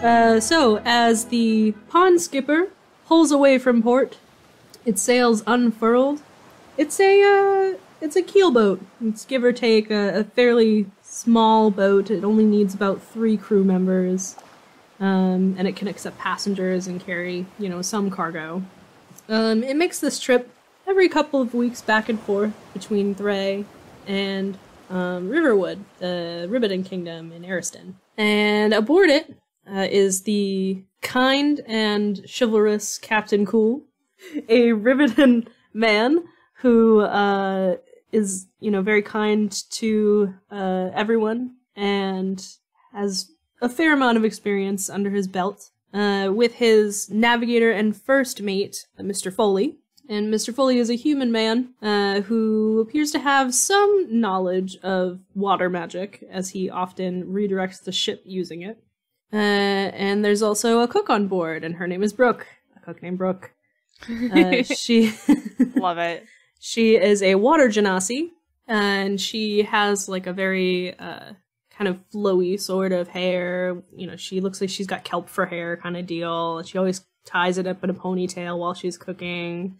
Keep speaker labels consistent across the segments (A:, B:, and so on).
A: So, as the pond skipper pulls away from port, its sails unfurled. It's a keelboat. It's give or take a fairly small boat. It only needs about 3 crew members, and it can accept passengers and carry, some cargo. It makes this trip every couple of weeks back and forth between Thray and Riverwood, the Ribbiton Kingdom in Ariston. And aboard it is the kind and chivalrous Captain Cool, a Ribbiton man who is, very kind to everyone and has a fair amount of experience under his belt, with his navigator and first mate, Mr. Foley. And Mr. Foley is a human man who appears to have some knowledge of water magic, as he often redirects the ship using it. And there's also a cook on board, and her name is Brooke. A cook named Brooke. She
B: Love it.
A: She is a water genasi, and she has like a very kind of flowy sort of hair. She looks like she's got kelp for hair kind of deal. She always ties it up in a ponytail while she's cooking.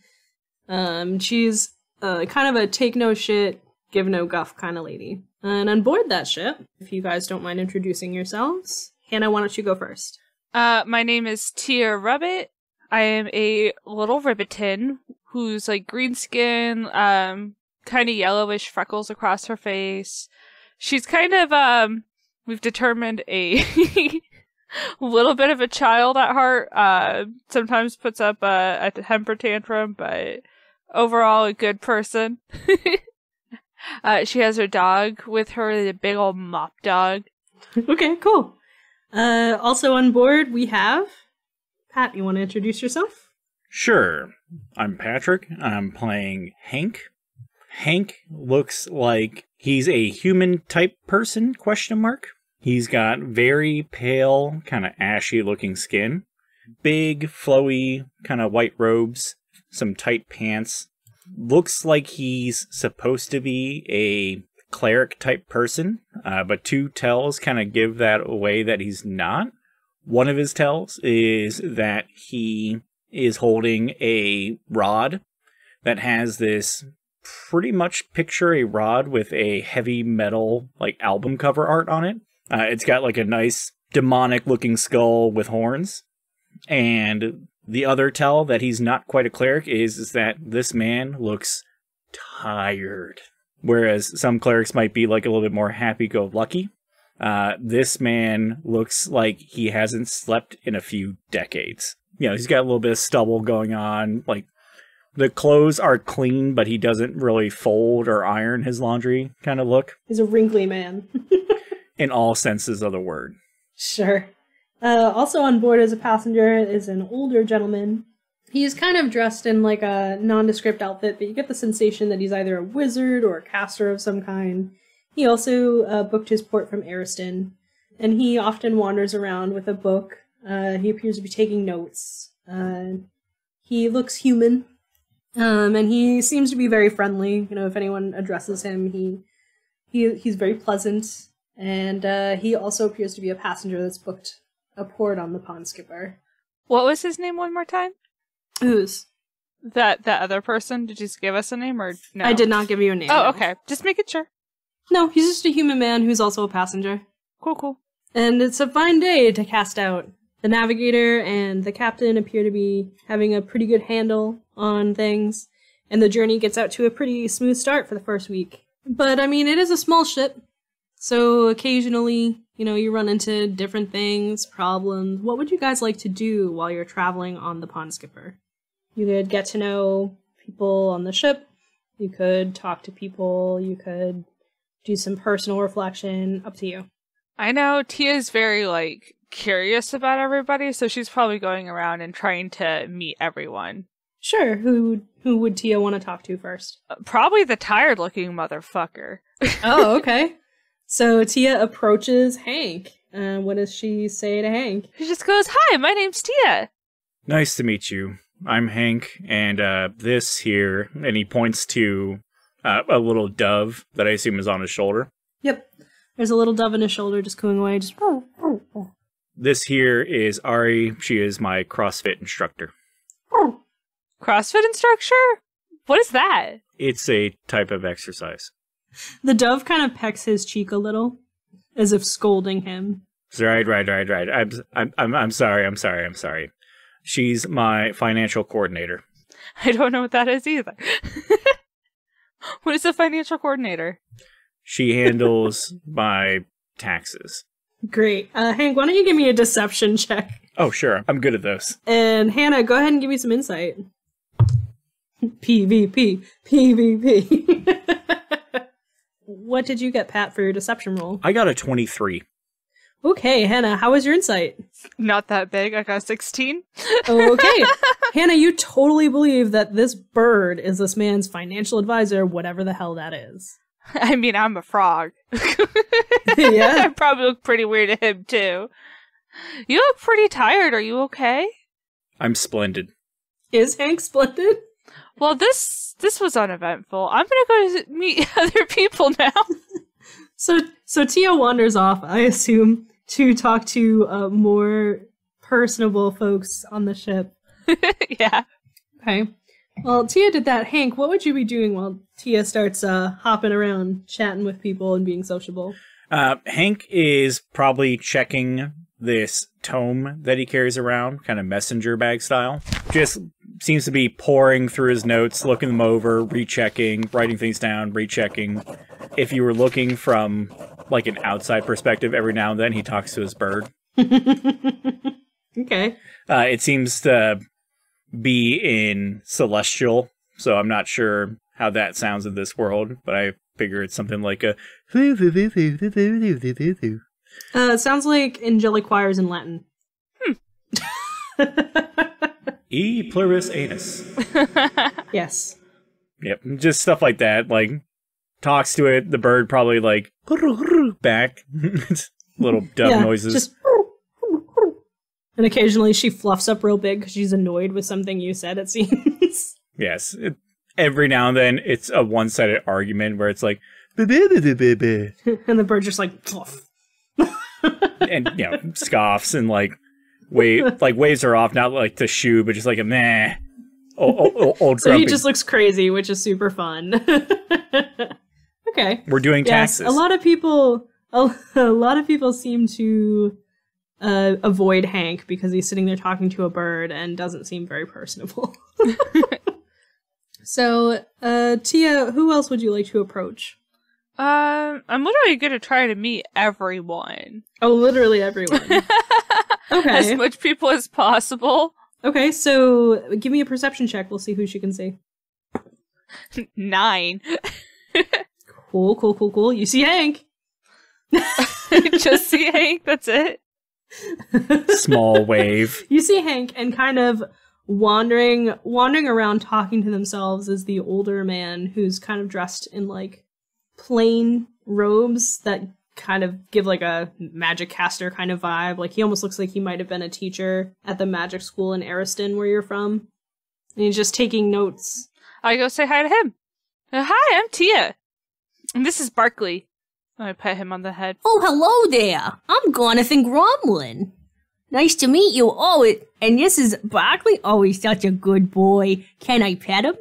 A: She's kind of a take no shit, give no guff kind of lady. And on board that ship, if you guys don't mind introducing yourselves, Hannah, why don't you go first?
B: My name is Tia Rubbit. I am a little Ribbiton who's like green skin, kind of yellowish freckles across her face. She's kind of, we've determined a little bit of a child at heart. Sometimes puts up a temper tantrum, but overall a good person. She has her dog with her, the big old mop dog.
A: Okay, cool. Also on board we have Pat. You want to introduce yourself?
C: Sure. I'm Patrick. I'm playing Hank. Hank looks like he's a human type person, ? He's got very pale, kind of ashy looking skin, big, flowy, kind of white robes, some tight pants. Looks like he's supposed to be a cleric type person, but 2 tells kind of give that away that he's not. One of his tells is that he is holding a rod that has this pretty much picture a rod with a heavy metal like album cover art on it. It's got like a nice demonic looking skull with horns. And the other tell that he's not quite a cleric is that this man looks tired. Whereas some clerics might be like a little bit more happy-go-lucky. This man looks like he hasn't slept in a few decades. He's got a little bit of stubble going on. Like, the clothes are clean, but he doesn't really fold or iron his laundry kind of look.
A: He's a wrinkly man.
C: In all senses of the word.
A: Sure. Also on board as a passenger is an older gentleman. He's kind of dressed in like a nondescript outfit, but you get the sensation that he's either a wizard or a caster of some kind. He also booked his port from Ariston, and he often wanders around with a book. He appears to be taking notes. He looks human, and he seems to be very friendly. If anyone addresses him, he's very pleasant, and he also appears to be a passenger that's booked a port on the Pond Skipper.
B: What was his name one more time?
A: Whose?
B: That other person? Did you just give us a name or no?
A: I did not give you a name.
B: Oh,
A: no.
B: okay. Just making sure.
A: No, he's just a human man who's also a passenger.
B: Cool.
A: And it's a fine day to cast out. The navigator and the captain appear to be having a pretty good handle on things, and the journey gets out to a pretty smooth start for the first week. But, it is a small ship, so occasionally, you run into different things, problems. What would you guys like to do while you're traveling on the Pond Skipper? You could get to know people on the ship, you could talk to people, you could do some personal reflection, up to you.
B: I know Tia's very, curious about everybody, so she's probably going around and trying to meet everyone.
A: Sure, who would Tia want to talk to first?
B: Probably the tired-looking motherfucker.
A: Oh, okay. So Tia approaches Hank. What does she say to Hank?
B: She just goes, "Hi, my name's Tia."
C: Nice to meet you. I'm Hank, and this here, and he points to a little dove that I assume is on his shoulder.
A: Yep. There's a little dove on his shoulder just cooing away.
C: This here is Ari. She is my CrossFit instructor.
B: CrossFit instructor? What is that?
C: It's a type of exercise.
A: The dove kind of pecks his cheek a little, as if scolding him.
C: Right. I'm sorry. She's my financial coordinator.
B: I don't know what that is either. What is a financial coordinator?
C: She handles my taxes.
A: Great. Hank, why don't you give me a deception check?
C: Oh, sure. I'm good at those.
A: And Hannah, go ahead and give me some insight. PvP. What did you get, Pat, for your deception roll?
C: I got a 23.
A: Okay, Hannah, how was your insight?
B: Not that big. I got 16.
A: Okay. Hannah, you totally believe that this bird is this man's financial advisor, whatever the hell that is.
B: I mean, I'm a frog.
A: Yeah.
B: I probably look pretty weird to him, too. You look pretty tired. Are you okay?
C: I'm splendid.
A: Is Hank splendid?
B: Well, this was uneventful. I'm gonna go meet other people now.
A: So Tia wanders off, I assume, to talk to more personable folks on the ship.
B: Yeah.
A: Okay. Well, Tia did that. Hank, what would you be doing while Tia starts hopping around, chatting with people and being sociable?
C: Hank is probably checking this tome that he carries around, kind of messenger bag style. Just seems to be pouring through his notes, looking them over, rechecking, writing things down, rechecking. If you were looking from like an outside perspective, every now and then he talks to his bird.
A: Okay.
C: It seems to be in Celestial, so I'm not sure how that sounds in this world, but I figure it's something like a...
A: It sounds like angelic choirs in Latin.
C: E pluribus anus.
A: Yes.
C: Yep, just stuff like that. Like, talks to it, the bird probably like, back. Little dove noises.
A: Just... And occasionally she fluffs up real big because she's annoyed with something you said, it seems.
C: Yes. Every now and then, it's a one-sided argument where it's like, and
A: the bird just like, fluff.
C: and, you know, scoffs and like waves are off, not like to shoo, but just like a meh. Old
A: So
C: grumpy.
A: he just looks crazy, which is super fun. Okay.
C: We're doing taxes.
A: A lot of people seem to avoid Hank because he's sitting there talking to a bird and doesn't seem very personable. So, Tia, who else would you like to approach?
B: I'm literally gonna try to meet everyone.
A: Oh, literally everyone. Okay.
B: As much people as possible.
A: Okay, so give me a perception check. We'll see who she can see.
B: 9.
A: Cool. You see Hank.
B: Just see Hank, that's it.
C: Small wave.
A: You see Hank and kind of wandering around talking to themselves is the older man who's kind of dressed in like plain robes that kind of give like a magic caster kind of vibe. Like he almost looks like he might have been a teacher at the magic school in Ariston where you're from. And he's just taking notes.
B: I go say hi to him. Hi, I'm Tia. And this is Barkley. I pat him on the head.
D: Oh, hello there. I'm Jonathan Gromlin. Nice to meet you. Oh, and this is Barkley. Oh, he's such a good boy. Can I pet him?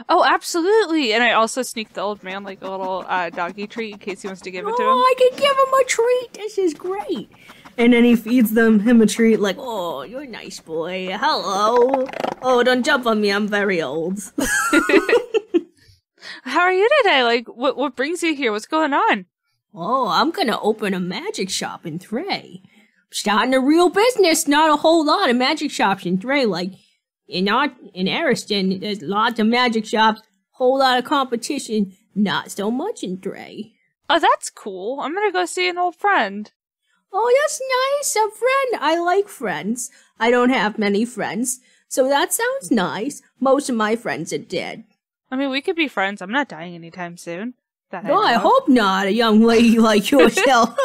B: Oh, absolutely. And I also sneak the old man like a little doggy treat in case he wants to give it to him.
D: Oh, I can give him a treat. This is great.
A: And then he feeds him a treat like,
D: Oh, you're a nice boy. Hello. Oh, don't jump on me. I'm very old.
B: How are you today? Like, what brings you here? What's going on?
D: Oh, I'm gonna open a magic shop in Thray. Starting a real business, not a whole lot of magic shops in Thray. Like, in Ariston, there's lots of magic shops, whole lot of competition, not so much in Thray.
B: Oh, that's cool. I'm gonna go see an old friend.
D: Oh, that's nice, a friend. I like friends. I don't have many friends, so that sounds nice. Most of my friends are dead.
B: I mean, we could be friends. I'm not dying anytime soon.
D: No, I hope not, a young lady like yourself.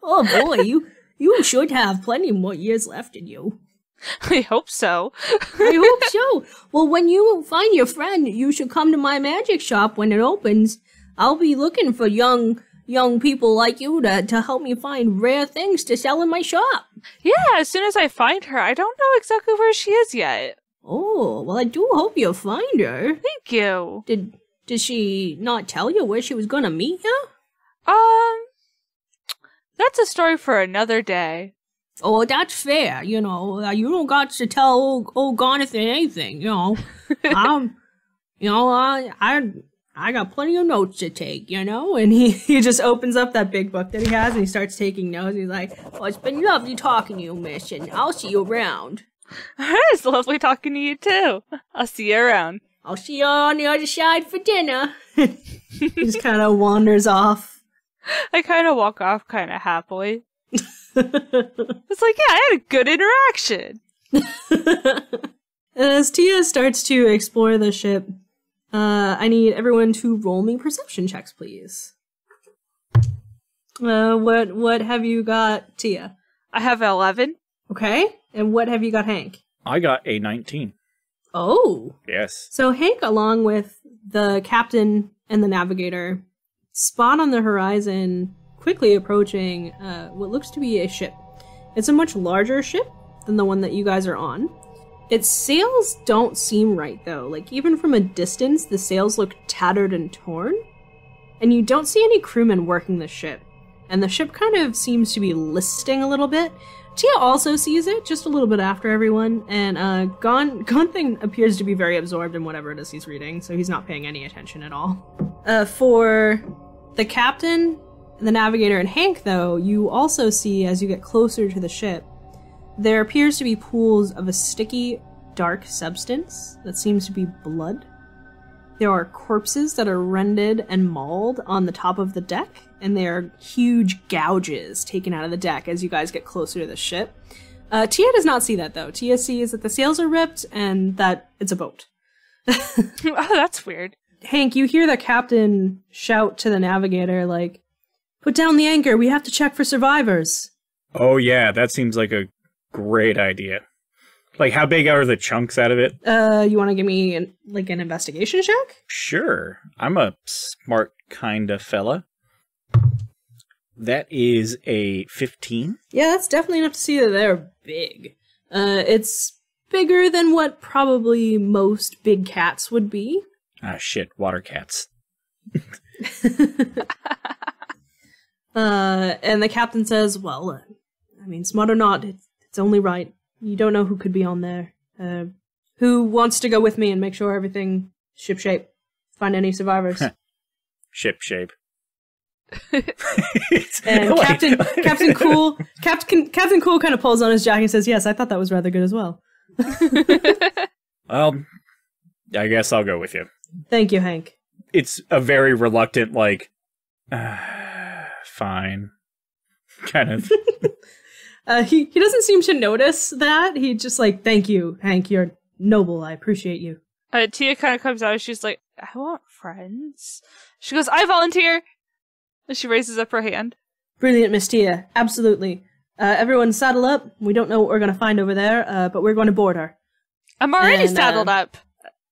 D: Oh boy, you should have plenty more years left in you.
B: I hope so.
D: I hope so. Well, when you find your friend, you should come to my magic shop when it opens. I'll be looking for young young people like you to help me find rare things to sell in my shop.
B: Yeah, as soon as I find her. I don't know exactly where she is yet.
D: Oh, well, I do hope you find her.
B: Thank you.
D: Did she not tell you where she was gonna meet you?
B: That's a story for another day.
D: Oh, that's fair. You know, you don't got to tell old Garneth anything. You know, I got plenty of notes to take. You know, and he just opens up that big book that he has and he starts taking notes. He's like, "Well, it's been lovely talking to you, Miss, and I'll see you around."
B: It's lovely talking to you too. I'll see you around.
D: I'll see you on the other side for dinner.
A: He just kind of wanders off.
B: I kind of walk off kind of happily. It's like, yeah, I had a good interaction.
A: As Tia starts to explore the ship, I need everyone to roll me perception checks, please. What have you got, Tia?
B: I have 11.
A: Okay, and what have you got, Hank?
C: I got a 19.
A: Oh.
C: Yes.
A: So Hank, along with the captain and the navigator, spot on the horizon, quickly approaching what looks to be a ship. It's a much larger ship than the one that you guys are on. Its sails don't seem right, though. Like, even from a distance, the sails look tattered and torn. And you don't see any crewmen working the ship. And the ship kind of seems to be listing a little bit. Tia also sees it, just a little bit after everyone, and Gonthing appears to be very absorbed in whatever it is he's reading, so he's not paying any attention at all. For the captain, the navigator, and Hank, though, you also see, as you get closer to the ship, there appears to be pools of a sticky, dark substance that seems to be blood. There are corpses that are rended and mauled on the top of the deck, and there are huge gouges taken out of the deck as you guys get closer to the ship. Tia does not see that, though. Tia sees that the sails are ripped and that it's a boat.
B: Oh, that's weird.
A: Hank, you hear the captain shout to the navigator, like, "Put down the anchor, we have to check for survivors."
C: Oh yeah, that seems like a great idea. Like, how big are the chunks out of it?
A: You want to give me an investigation check?
C: Sure. I'm a smart kind of fella. That is a 15.
A: Yeah, that's definitely enough to see that they're big. It's bigger than what probably most big cats would be.
C: Ah, shit, water cats.
A: And the captain says, well, I mean, smart or not, it's only right. You don't know who could be on there. Who wants to go with me and make sure everything shipshape? Find any survivors?
C: Ship shape.
A: And Captain Cool kind of pulls on his jacket and says, "Yes, I thought that was rather good as well."
C: Well, I guess I'll go with you.
A: Thank you, Hank.
C: It's a very reluctant, like, fine, kind of.
A: He doesn't seem to notice that. He just like, "Thank you, Hank. You're noble. I appreciate you."
B: Tia kind of comes out and she's like, "I want friends." She goes, "I volunteer." And she raises up her hand.
A: Brilliant, Miss Tia. Absolutely. Everyone saddle up. We don't know what we're going to find over there, but we're going to board her.
B: I'm already saddled up.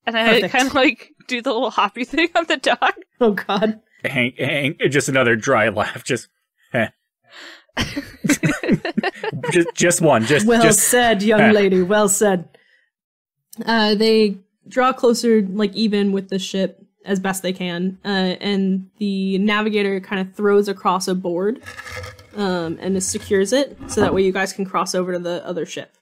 B: And I kind of like do the little hoppy thing on the dog.
A: Oh, God.
C: Hank, just another dry laugh. Just, just one.
A: Well said, young lady. Well said. They draw closer, like, even with the ship as best they can, and the navigator kind of throws across a board and just secures it, so that way you guys can cross over to the other ship.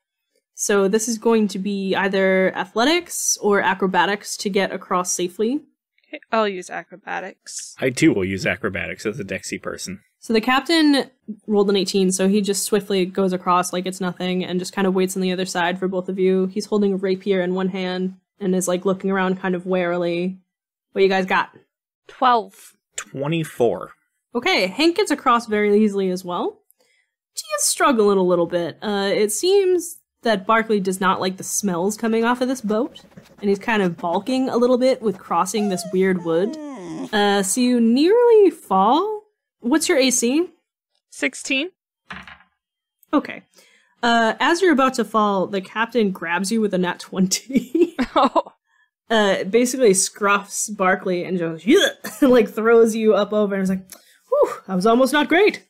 A: So this is going to be either athletics or acrobatics to get across safely.
B: Okay, I'll use acrobatics.
C: I too will use acrobatics as a Dexy person.
A: So the captain rolled an 18, so he just swiftly goes across like it's nothing and just kind of waits on the other side for both of you. He's holding a rapier in one hand and is like looking around kind of warily. What you guys got?
B: 12.
C: 24.
A: Okay, Hank gets across very easily as well. Tia's struggling a little bit. It seems that Barkley does not like the smells coming off of this boat, and he's kind of balking a little bit with crossing this weird wood. So you nearly fall. What's your AC?
B: 16.
A: Okay. As you're about to fall, the captain grabs you with a nat 20.
B: Oh.
A: Basically scruffs Barkley and just like throws you up over and is like, Whew, that was almost not great.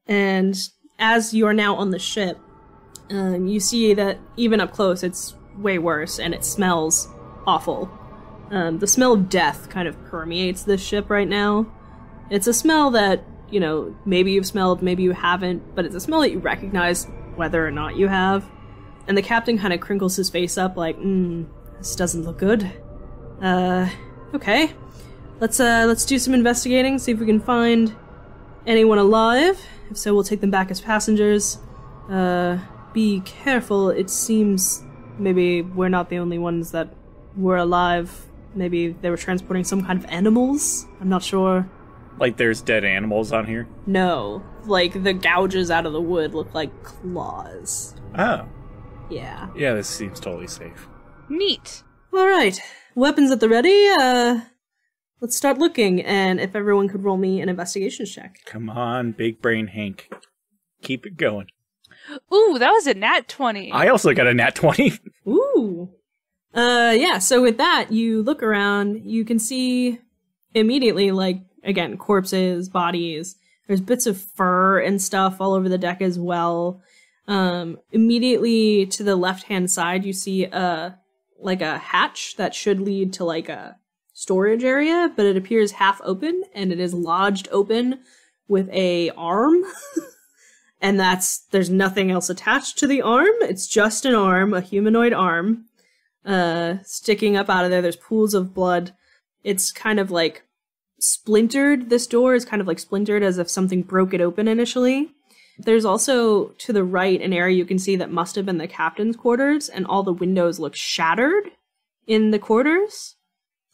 A: And as you are now on the ship, you see that even up close, it's way worse, and it smells awful. The smell of death kind of permeates this ship right now. It's a smell that, you know, maybe you've smelled, maybe you haven't, but it's a smell that you recognize whether or not you have. And the captain kind of crinkles his face up like, this doesn't look good. Okay. Let's do some investigating, see if we can find anyone alive. If so, we'll take them back as passengers. Be careful, it seems maybe we're not the only ones that were alive. Maybe they were transporting some kind of animals? I'm not sure.
C: Like there's dead animals on here?
A: No. Like, the gouges out of the wood look like claws.
C: Oh.
A: Yeah.
C: Yeah, this seems totally safe.
B: Neat.
A: Alright. Weapons at the ready. Let's start looking, and if everyone could roll me an investigation check.
C: Come on, big brain Hank. Keep it going.
B: Ooh, that was a nat 20.
C: I also got a nat 20.
A: Ooh. Yeah, so with that, you look around, you can see immediately, like, again, corpses, bodies. There's bits of fur and stuff all over the deck as well. Immediately to the left-hand side, you see like a hatch that should lead to like a storage area, but it appears half open, and it is lodged open with a arm. And there's nothing else attached to the arm. It's just an arm, a humanoid arm, sticking up out of there. There's pools of blood. It's kind of like splintered. This door is kind of like splintered as if something broke it open initially. There's also, to the right, an area you can see that must have been the captain's quarters, and all the windows look shattered in the quarters.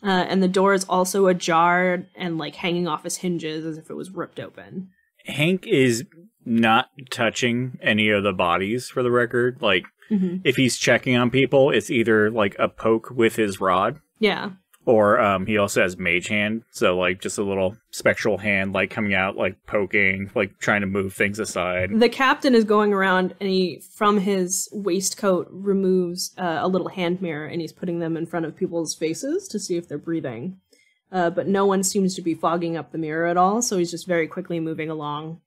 A: And the door is also ajar and, like, hanging off its hinges as if it was ripped open.
C: Hank is not touching any of the bodies, for the record. Like, if he's checking on people, it's either, like, a poke with his rod.
A: Yeah.
C: Or he also has mage hand, so like just a little spectral hand like coming out, like poking, like trying to move things aside.
A: The captain is going around, and he, from his waistcoat, removes a little hand mirror, and he's putting them in front of people's faces to see if they're breathing. But no one seems to be fogging up the mirror at all, so he's just very quickly moving along.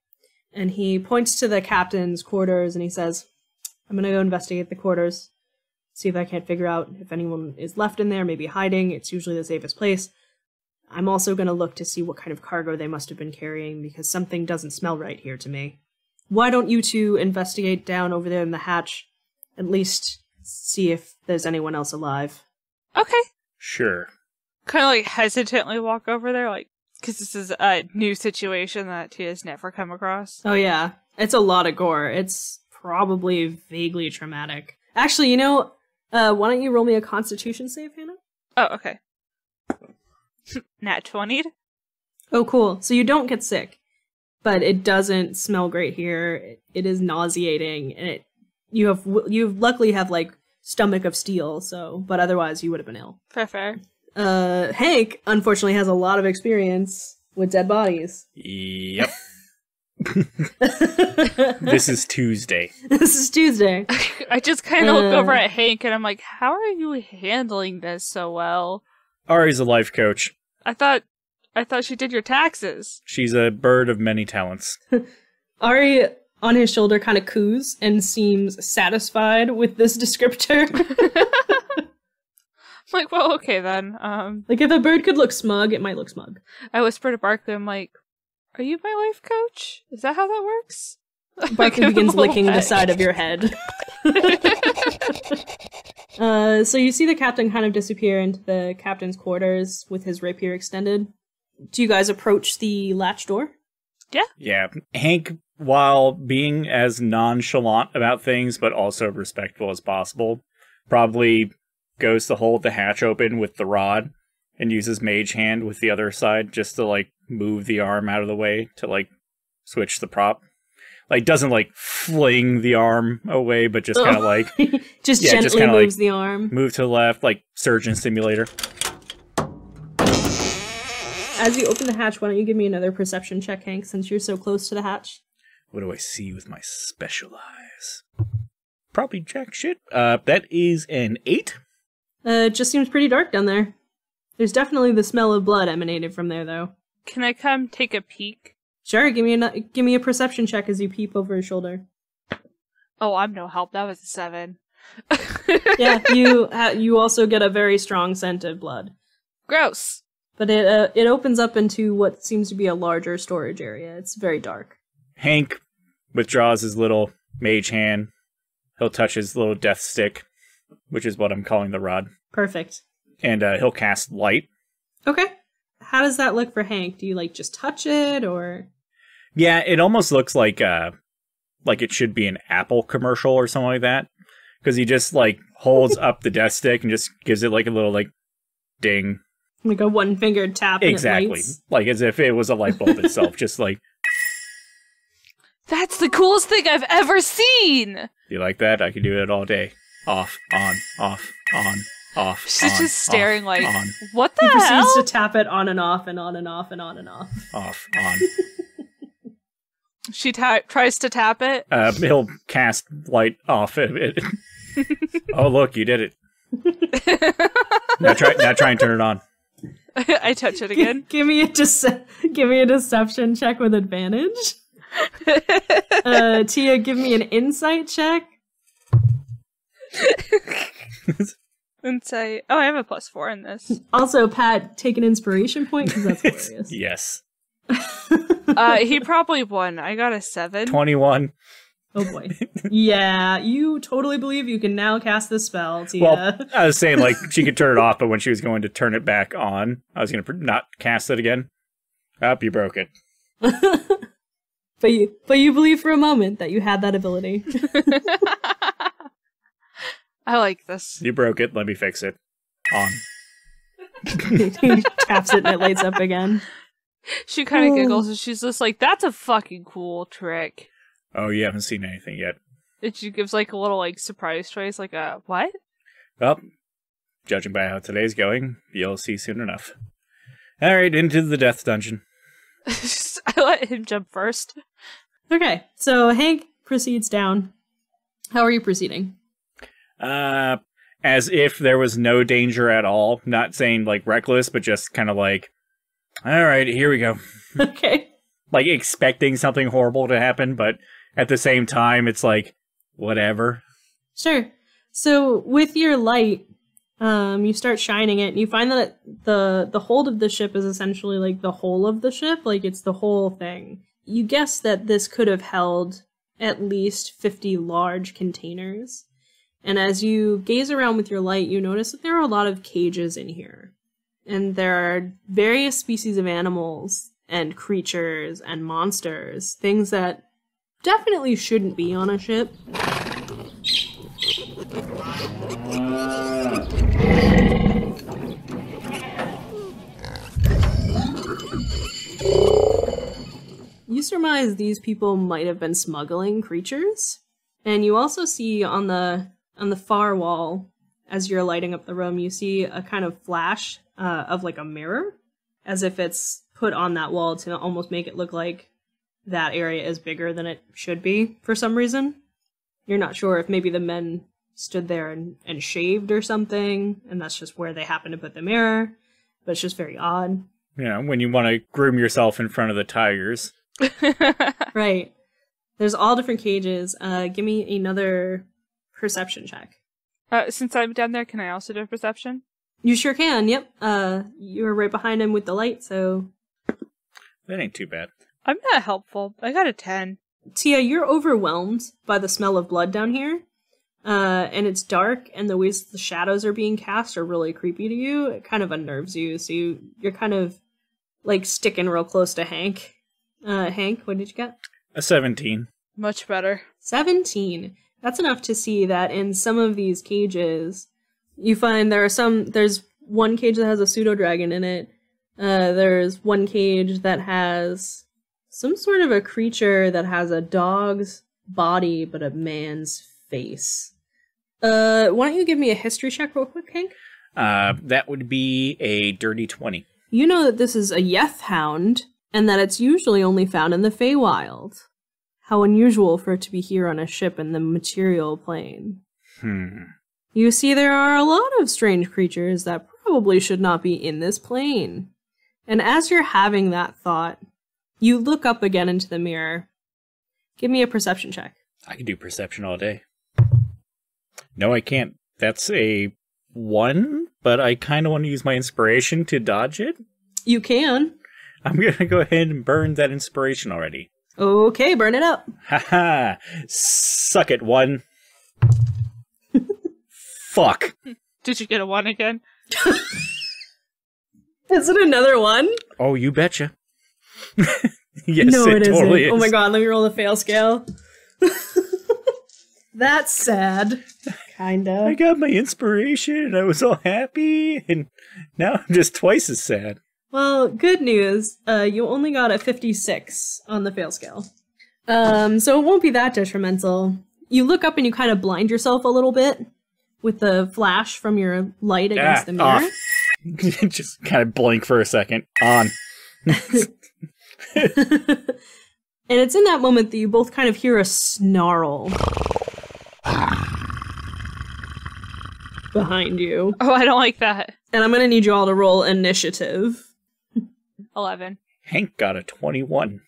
A: And he points to the captain's quarters, and he says, I'm gonna go investigate the quarters. See if I can't figure out if anyone is left in there, maybe hiding. It's usually the safest place. I'm also going to look to see what kind of cargo they must have been carrying, because something doesn't smell right here to me. Why don't you two investigate down over there in the hatch? At least see if there's anyone else alive.
B: Okay.
C: Sure.
B: Kind of like hesitantly walk over there, like, because this is a new situation that he has never come across.
A: Oh yeah, it's a lot of gore. It's probably vaguely traumatic. Actually, you know, why don't you roll me a Constitution save, Hannah?
B: Oh, okay. Nat 20'd?
A: Oh, cool. So you don't get sick, but it doesn't smell great here. It is nauseating, and you luckily have like stomach of steel. So, but otherwise you would have been ill.
B: Fair.
A: Hank unfortunately has a lot of experience with dead bodies.
C: Yep. This is Tuesday.
A: This is Tuesday.
B: I just kind of look over at Hank and I'm like, how are you handling this so well?
C: Ari's a life coach.
B: I thought she did your taxes.
C: She's a bird of many talents.
A: Ari, on his shoulder, kind of coos and seems satisfied with this descriptor.
B: I'm like, well, okay then.
A: Like, if a bird could look smug, it might look smug.
B: I whisper to Barkley, I'm like, are you my life coach? Is that how that works?
A: Barkley begins licking the side of your head. So you see the captain kind of disappear into the captain's quarters with his rapier extended. Do you guys approach the latch door?
B: Yeah.
C: Yeah. Hank, while being as nonchalant about things, but also respectful as possible, probably goes to hold the hatch open with the rod and uses mage hand with the other side just to, like, move the arm out of the way to, like, switch the prop. Like, doesn't, like, fling the arm away, but just kind of, like...
A: just gently moves the arm.
C: Move to the left, like, surgeon simulator.
A: As you open the hatch, why don't you give me another perception check, Hank, since you're so close to the hatch?
C: What do I see with my special eyes? Probably jack shit. That is an 8.
A: It just seems pretty dark down there. There's definitely the smell of blood emanated from there, though.
B: Can I come take a peek?
A: Sure, give me a perception check as you peep over his shoulder.
B: Oh, I'm no help. That was a 7.
A: Yeah, you also get a very strong scent of blood.
B: Gross.
A: But it opens up into what seems to be a larger storage area. It's very dark.
C: Hank withdraws his little mage hand. He'll touch his little death stick, which is what I'm calling the rod.
A: Perfect.
C: And he'll cast light.
A: Okay. How does that look for Hank? Do you just touch it, or?
C: Yeah, it almost looks like it should be an Apple commercial or something like that. Because he just holds up the death stick and just gives it a little ding.
A: Like a one-fingered tap.
C: Exactly.
A: And it lights.
C: As if it was a light bulb itself. Just
B: That's the coolest thing I've ever seen!
C: You like that? I could do it all day. Off, on, off, on, off.
B: She's
C: on,
B: just staring
C: off, on,
B: what
A: He
B: the
A: proceeds
B: hell?
A: to tap it on and off and on and off and on and off.
C: off, on.
B: She tries to tap it.
C: He'll cast light off of it. Oh, look, you did it. Now try and turn it on.
B: I touch it again.
A: Give me a deception check with advantage. Tia, give me an insight check.
B: Insight. Oh, I have a +4 in this.
A: Also, Pat, take an inspiration point because that's hilarious.
C: Yes.
B: He probably won. I got a 7.
C: 21.
A: Oh boy. Yeah, you totally believe you can now cast this spell, Tia.
C: Well, I was saying she could turn it off, but when she was going to turn it back on, I was going to not cast it again. You broke it.
A: But you believe for a moment that you had that ability.
B: I like this.
C: You broke it. Let me fix it. On.
A: He taps it and it lights up again.
B: She kind of giggles and she's just like, that's a fucking cool trick.
C: Oh, you haven't seen anything yet.
B: And she gives a little surprise face, what?
C: Well, judging by how today's going, you'll see soon enough. Alright, into the death dungeon.
B: I let him jump first.
A: Okay, so Hank proceeds down. How are you proceeding?
C: As if there was no danger at all. Not saying reckless, but just kind of alright, here we go.
A: Okay.
C: Expecting something horrible to happen, but at the same time, it's whatever.
A: Sure. So with your light, you start shining it, and you find that the hold of the ship is essentially the whole of the ship, it's the whole thing. You guess that this could have held at least 50 large containers. And as you gaze around with your light, you notice that there are a lot of cages in here. And there are various species of animals and creatures and monsters, things that definitely shouldn't be on a ship. You surmise these people might have been smuggling creatures, and you also see on the far wall, as you're lighting up the room, you see a kind of flash of a mirror, as if it's put on that wall to almost make it look like that area is bigger than it should be for some reason. You're not sure if maybe the men stood there and shaved or something, and that's just where they happen to put the mirror, but it's just very odd.
C: When you want to groom yourself in front of the tigers.
A: Right. There's all different cages. Give me another perception check.
B: Since I'm down there, can I also do a perception?
A: You sure can, yep. You were right behind him with the light, so...
C: That ain't too bad.
B: I'm not helpful. I got a 10.
A: Tia, you're overwhelmed by the smell of blood down here. And it's dark, and the ways the shadows are being cast are really creepy to you. It kind of unnerves you, so you're kind of, sticking real close to Hank. Hank, what did you get?
C: A 17.
B: Much better.
A: 17. That's enough to see that in some of these cages, you find there's one cage that has a pseudo-dragon in it. There's one cage that has some sort of a creature that has a dog's body but a man's face. Why don't you give me a history check real quick, Hank?
C: That would be a dirty 20.
A: You know that this is a Yeth hound, and that it's usually only found in the Feywild. How unusual for it to be here on a ship in the material plane. You see, there are a lot of strange creatures that probably should not be in this plane. And as you're having that thought, you look up again into the mirror. Give me a perception check.
C: I can do perception all day. No, I can't. That's a 1, but I kind of want to use my inspiration to dodge it.
A: You can.
C: I'm going to go ahead and burn that inspiration already.
A: Okay, burn it up.
C: Haha! Suck it, 1. Fuck.
B: Did you get a 1 again?
A: Is it another 1?
C: Oh, you betcha. Yes,
A: No, it
C: totally
A: isn't.
C: is.
A: Oh my god, let me roll the fail scale. That's sad.
C: I
A: Kinda.
C: got my inspiration, and I was all happy, and now I'm just twice as sad.
A: Well, good news. You only got a 56 on the fail scale. So it won't be that detrimental. You look up and you kind of blind yourself a little bit with the flash from your light against the mirror.
C: Off. Just kind of blink for a second. On.
A: And it's in that moment that you both kind of hear a snarl behind you.
B: Oh, I don't like that.
A: And I'm gonna need you all to roll initiative.
B: 11.
C: Hank got a 21.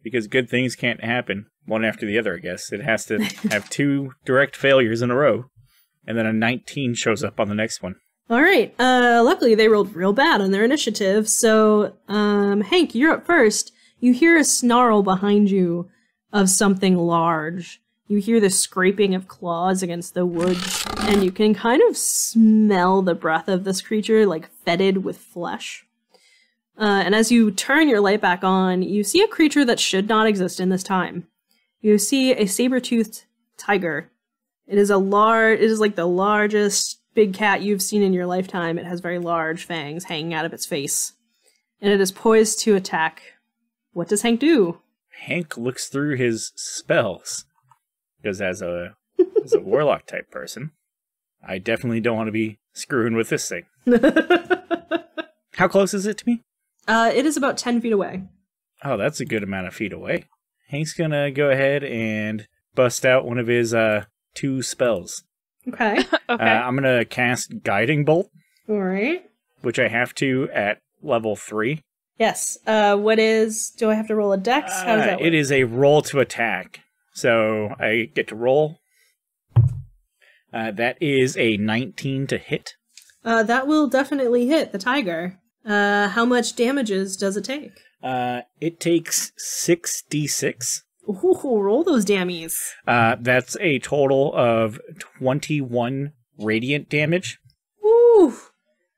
C: Because good things can't happen one after the other, I guess. It has to have 2 direct failures in a row. And then a 19 shows up on the next one.
A: Alright, luckily they rolled real bad on their initiative, so, Hank, you're up first. You hear a snarl behind you of something large. You hear the scraping of claws against the wood, and you can kind of smell the breath of this creature, like fetid with flesh. And as you turn your light back on, you see a creature that should not exist in this time. You see a saber-toothed tiger. It is like the largest big cat you've seen in your lifetime. It has very large fangs hanging out of its face. And it is poised to attack. What does Hank do?
C: Hank looks through his spells. Because as a warlock type person, I definitely don't want to be screwing with this thing. How close is it to me?
A: It is about 10 feet away.
C: Oh, that's a good amount of feet away. Hank's gonna go ahead and bust out one of his 2 spells.
A: Okay.
B: Okay.
C: I'm gonna cast Guiding Bolt,
A: Alright.
C: which I have to at level 3.
A: Yes. Do I have to roll a dex? How does that work?
C: It is a roll to attack. So I get to roll. That is a 19 to hit.
A: That will definitely hit the tiger. How much damages does it take?
C: It takes 6d6.
A: Ooh, roll those dammies.
C: That's a total of 21 radiant damage.
A: Ooh,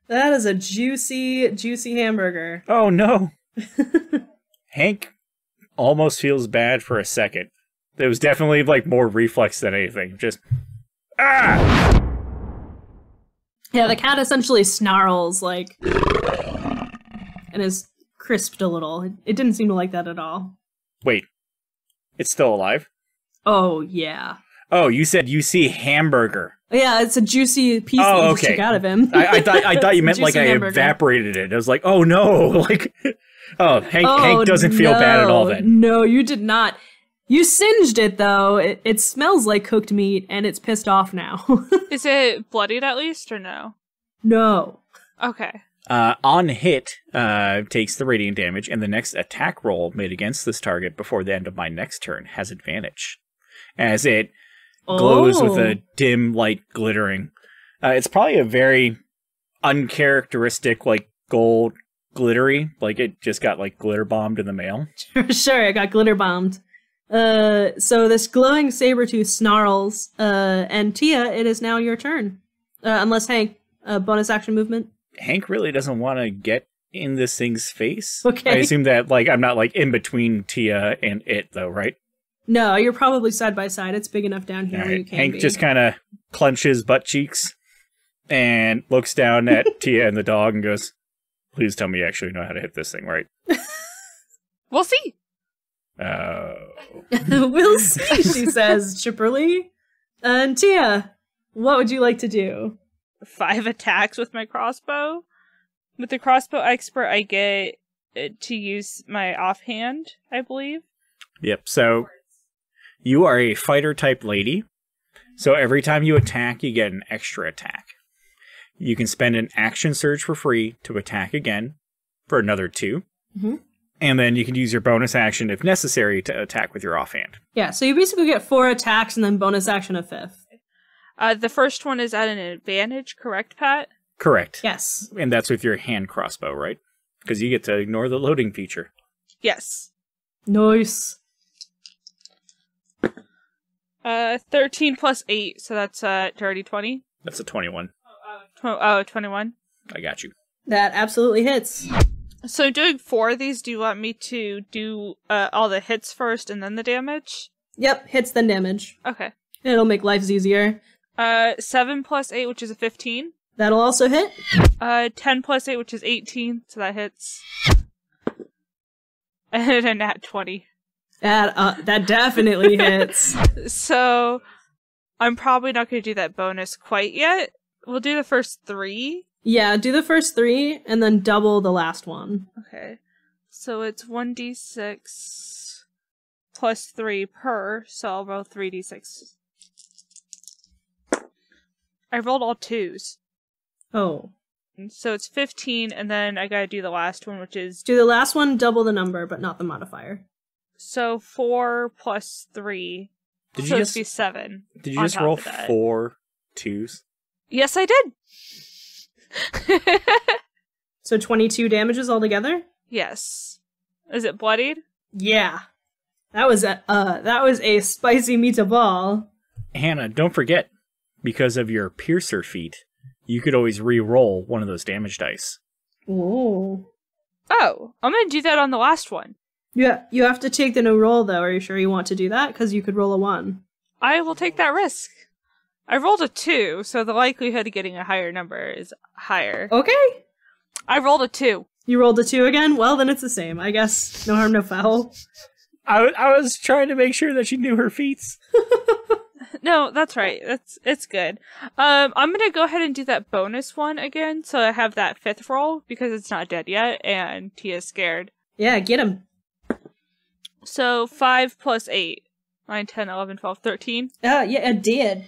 A: that is a juicy, juicy hamburger.
C: Oh no! Hank almost feels bad for a second. It was definitely like more reflex than anything. Just ah!
A: Yeah, the cat essentially snarls like and is crisped a little. It didn't seem to like that at all.
C: Wait, it's still alive?
A: Oh yeah.
C: Oh, you said you see hamburger.
A: Yeah, it's a juicy piece that you just took out of him.
C: I thought you meant like
A: Juicy
C: I
A: hamburger.
C: evaporated it. I was like, oh no, like, oh Hank doesn't feel bad at all then.
A: No, you did not. You singed it though. It smells like cooked meat, and it's pissed off now.
B: Is it bloodied at least, or no?
A: No.
B: Okay.
C: On hit, takes the radiant damage, and the next attack roll made against this target before the end of my next turn has advantage, as it glows with a dim light glittering. It's probably a very uncharacteristic, like, gold glittery, like it just got, like, glitter bombed in the mail.
A: Sure, it got glitter bombed. So this glowing saber-tooth snarls, and Tia, it is now your turn. Unless Hank, bonus action movement.
C: Hank really doesn't want to get in this thing's face.
A: Okay.
C: I assume that, like, I'm not, like, in between Tia and it, though, right?
A: No, you're probably side by side. It's big enough down here
C: All
A: where
C: right.
A: you can
C: Hank
A: be.
C: just kind of clenches butt cheeks and looks down at Tia and the dog and goes, please tell me you actually know how to hit this thing, right?
B: We'll see.
A: We'll see, she says chipperly. And Tia, what would you like to do?
B: 5 attacks with my crossbow. With the crossbow expert, I get to use my offhand, I believe.
C: Yep, so you are a fighter-type lady, so every time you attack, you get an extra attack. You can spend an action surge for free to attack again, for another 2.
A: Mm-hmm.
C: And then you can use your bonus action, if necessary, to attack with your offhand.
A: Yeah, so you basically get 4 attacks and then bonus action a 5th.
B: The first one is at an advantage, correct, Pat?
C: Correct.
A: Yes.
C: And that's with your hand crossbow, right? Because you get to ignore the loading feature.
B: Yes.
A: Nice.
B: 13 plus 8, so that's dirty 20.
C: That's a 21.
B: 21.
C: I got you.
A: That absolutely hits.
B: So doing 4 of these, do you want me to do all the hits first and then the damage?
A: Yep, hits then damage.
B: Okay.
A: It'll make lives easier.
B: 7 plus 8, which is a 15.
A: That'll also hit.
B: 10 plus 8, which is 18, so that hits. And a nat 20.
A: That definitely hits.
B: So, I'm probably not going to do that bonus quite yet. We'll do the first 3.
A: Yeah, do the first 3, and then double the last one.
B: Okay. So it's 1d6 plus 3 per, so I'll roll 3d6. I rolled all 2s.
A: Oh.
B: So it's 15, and then I gotta do the last one, which is...
A: Do the last one, double the number, but not the modifier.
B: So 4 plus 3.
C: Did
B: so
C: you
B: it'd be 7.
C: Did you just roll 4 2s?
B: Yes, I did!
A: So 22 damages altogether?
B: Yes. Is it bloodied?
A: Yeah. That was a spicy meatball.
C: Hannah, don't forget, because of your piercer feat, you could always re-roll one of those damage dice.
A: Ooh.
B: Oh, I'm gonna do that on the last one.
A: Yeah, you have to take the no roll, though. Are you sure you want to do that? Because you could roll a 1.
B: I will take that risk. I rolled a 2, so the likelihood of getting a higher number is higher.
A: Okay.
B: I rolled a 2.
A: You rolled a 2 again? Well, then it's the same. I guess no harm, no foul.
C: I was trying to make sure that she knew her feats.
B: No, that's right. It's good. I'm gonna go ahead and do that bonus one again, so I have that 5th roll, because it's not dead yet, and Tia's scared.
A: Yeah, get him.
B: So 5 plus 8. 9, 10, 11, 12, 13.
A: Yeah, it did.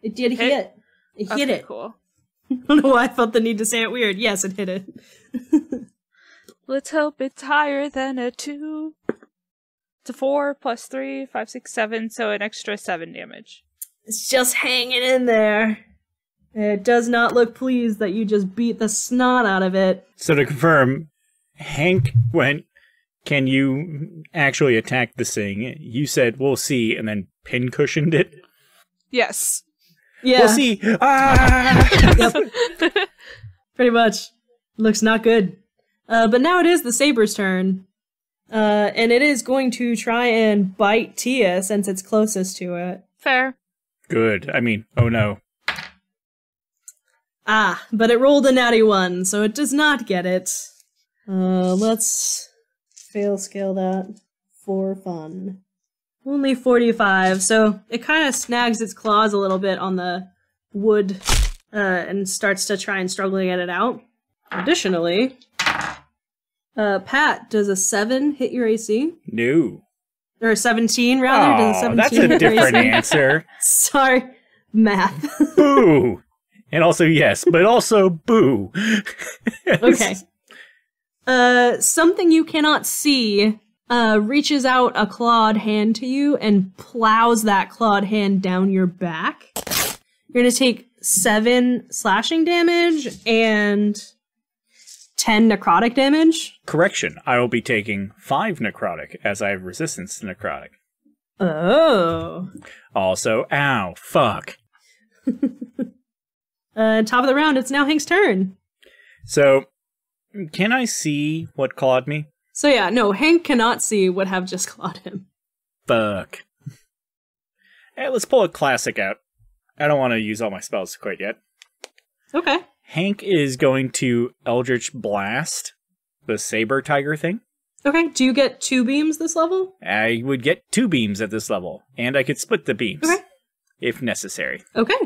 A: It did hit. It hit it.
B: Cool.
A: I don't know why I felt the need to say it weird. Yes, it hit it.
B: Let's hope it's higher than a 2. It's a 4 plus 3, 5, 6, 7, so an extra 7 damage.
A: It's just hanging in there. It does not look pleased that you just beat the snot out of it.
C: So to confirm, Hank went, can you actually attack this thing? You said, we'll see, and then pin-cushioned it?
B: Yes.
A: Yeah.
C: We'll see. Ah!
A: Yep. Pretty much. Looks not good. But now it is the saber's turn. And it is going to try and bite Tia since it's closest to it.
B: Fair.
C: Good. I mean, oh no.
A: Ah, but it rolled a natty 1, so it does not get it. Let's fail scale that for fun. Only 45, so it kind of snags its claws a little bit on the wood and starts to try and struggle to get it out. Additionally, Pat, does a 7 hit your AC?
C: No.
A: Or 17, rather? Does a 17
C: that's a
A: hit your
C: different
A: AC?
C: answer.
A: Sorry. Math.
C: Boo! And also yes, but also boo.
A: Okay. Something you cannot see reaches out a clawed hand to you and plows that clawed hand down your back. You're going to take 7 slashing damage and 10 necrotic damage.
C: Correction, I will be taking 5 necrotic, as I have resistance to necrotic.
A: Oh.
C: Also, ow, fuck.
A: Top of the round, it's now Hank's turn.
C: So, can I see what clawed me?
A: So yeah, no, Hank cannot see what have just clawed him.
C: Fuck. Hey, let's pull a classic out. I don't want to use all my spells quite yet.
A: Okay.
C: Hank is going to Eldritch Blast the saber tiger thing.
A: Okay, do you get 2 beams this level?
C: I would get 2 beams at this level, and I could split the beams.
A: Okay.
C: If necessary.
A: Okay.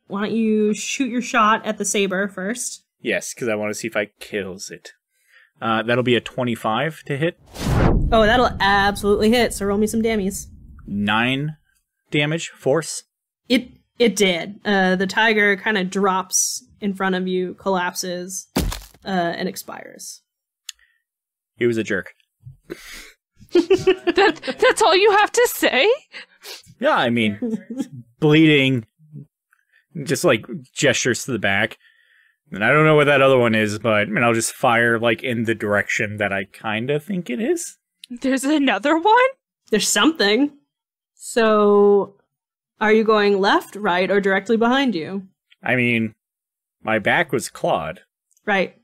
A: Why don't you shoot your shot at the saber first?
C: Yes, because I want to see if I kills it. That'll be a 25 to hit.
A: Oh, that'll absolutely hit, so roll me some dammies.
C: 9 damage, force.
A: It did. The tiger kind of drops in front of you, collapses, and expires.
C: He was a jerk.
B: That's all you have to say?
C: Yeah, I mean, bleeding, just like gestures to the back. And I don't know what that other one is, but I mean, I'll just fire like in the direction that I kind of think it is.
B: There's another one?
A: There's something. So, are you going left, right, or directly behind you?
C: I mean, my back was clawed.
A: Right.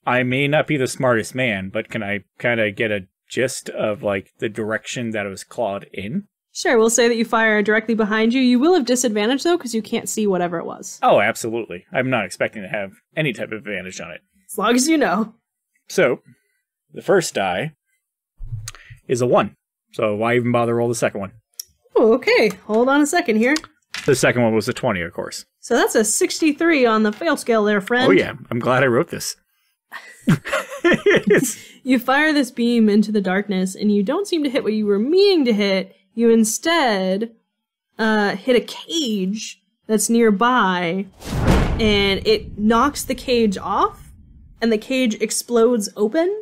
C: I may not be the smartest man, but can I kind of get a gist of like the direction that it was clawed in?
A: Sure, we'll say that you fire directly behind you. You will have disadvantage, though, because you can't see whatever it was.
C: Oh, absolutely. I'm not expecting to have any type of advantage on it.
A: As long as you know.
C: So, the first die is a 1. So why even bother roll the second one?
A: Oh, okay. Hold on a second here.
C: The second one was a 20, of course.
A: So that's a 63 on the fail scale there, friend.
C: Oh yeah, I'm glad I wrote this.
A: You fire this beam into the darkness, and you don't seem to hit what you were meaning to hit. You instead hit a cage that's nearby, and it knocks the cage off, and the cage explodes open,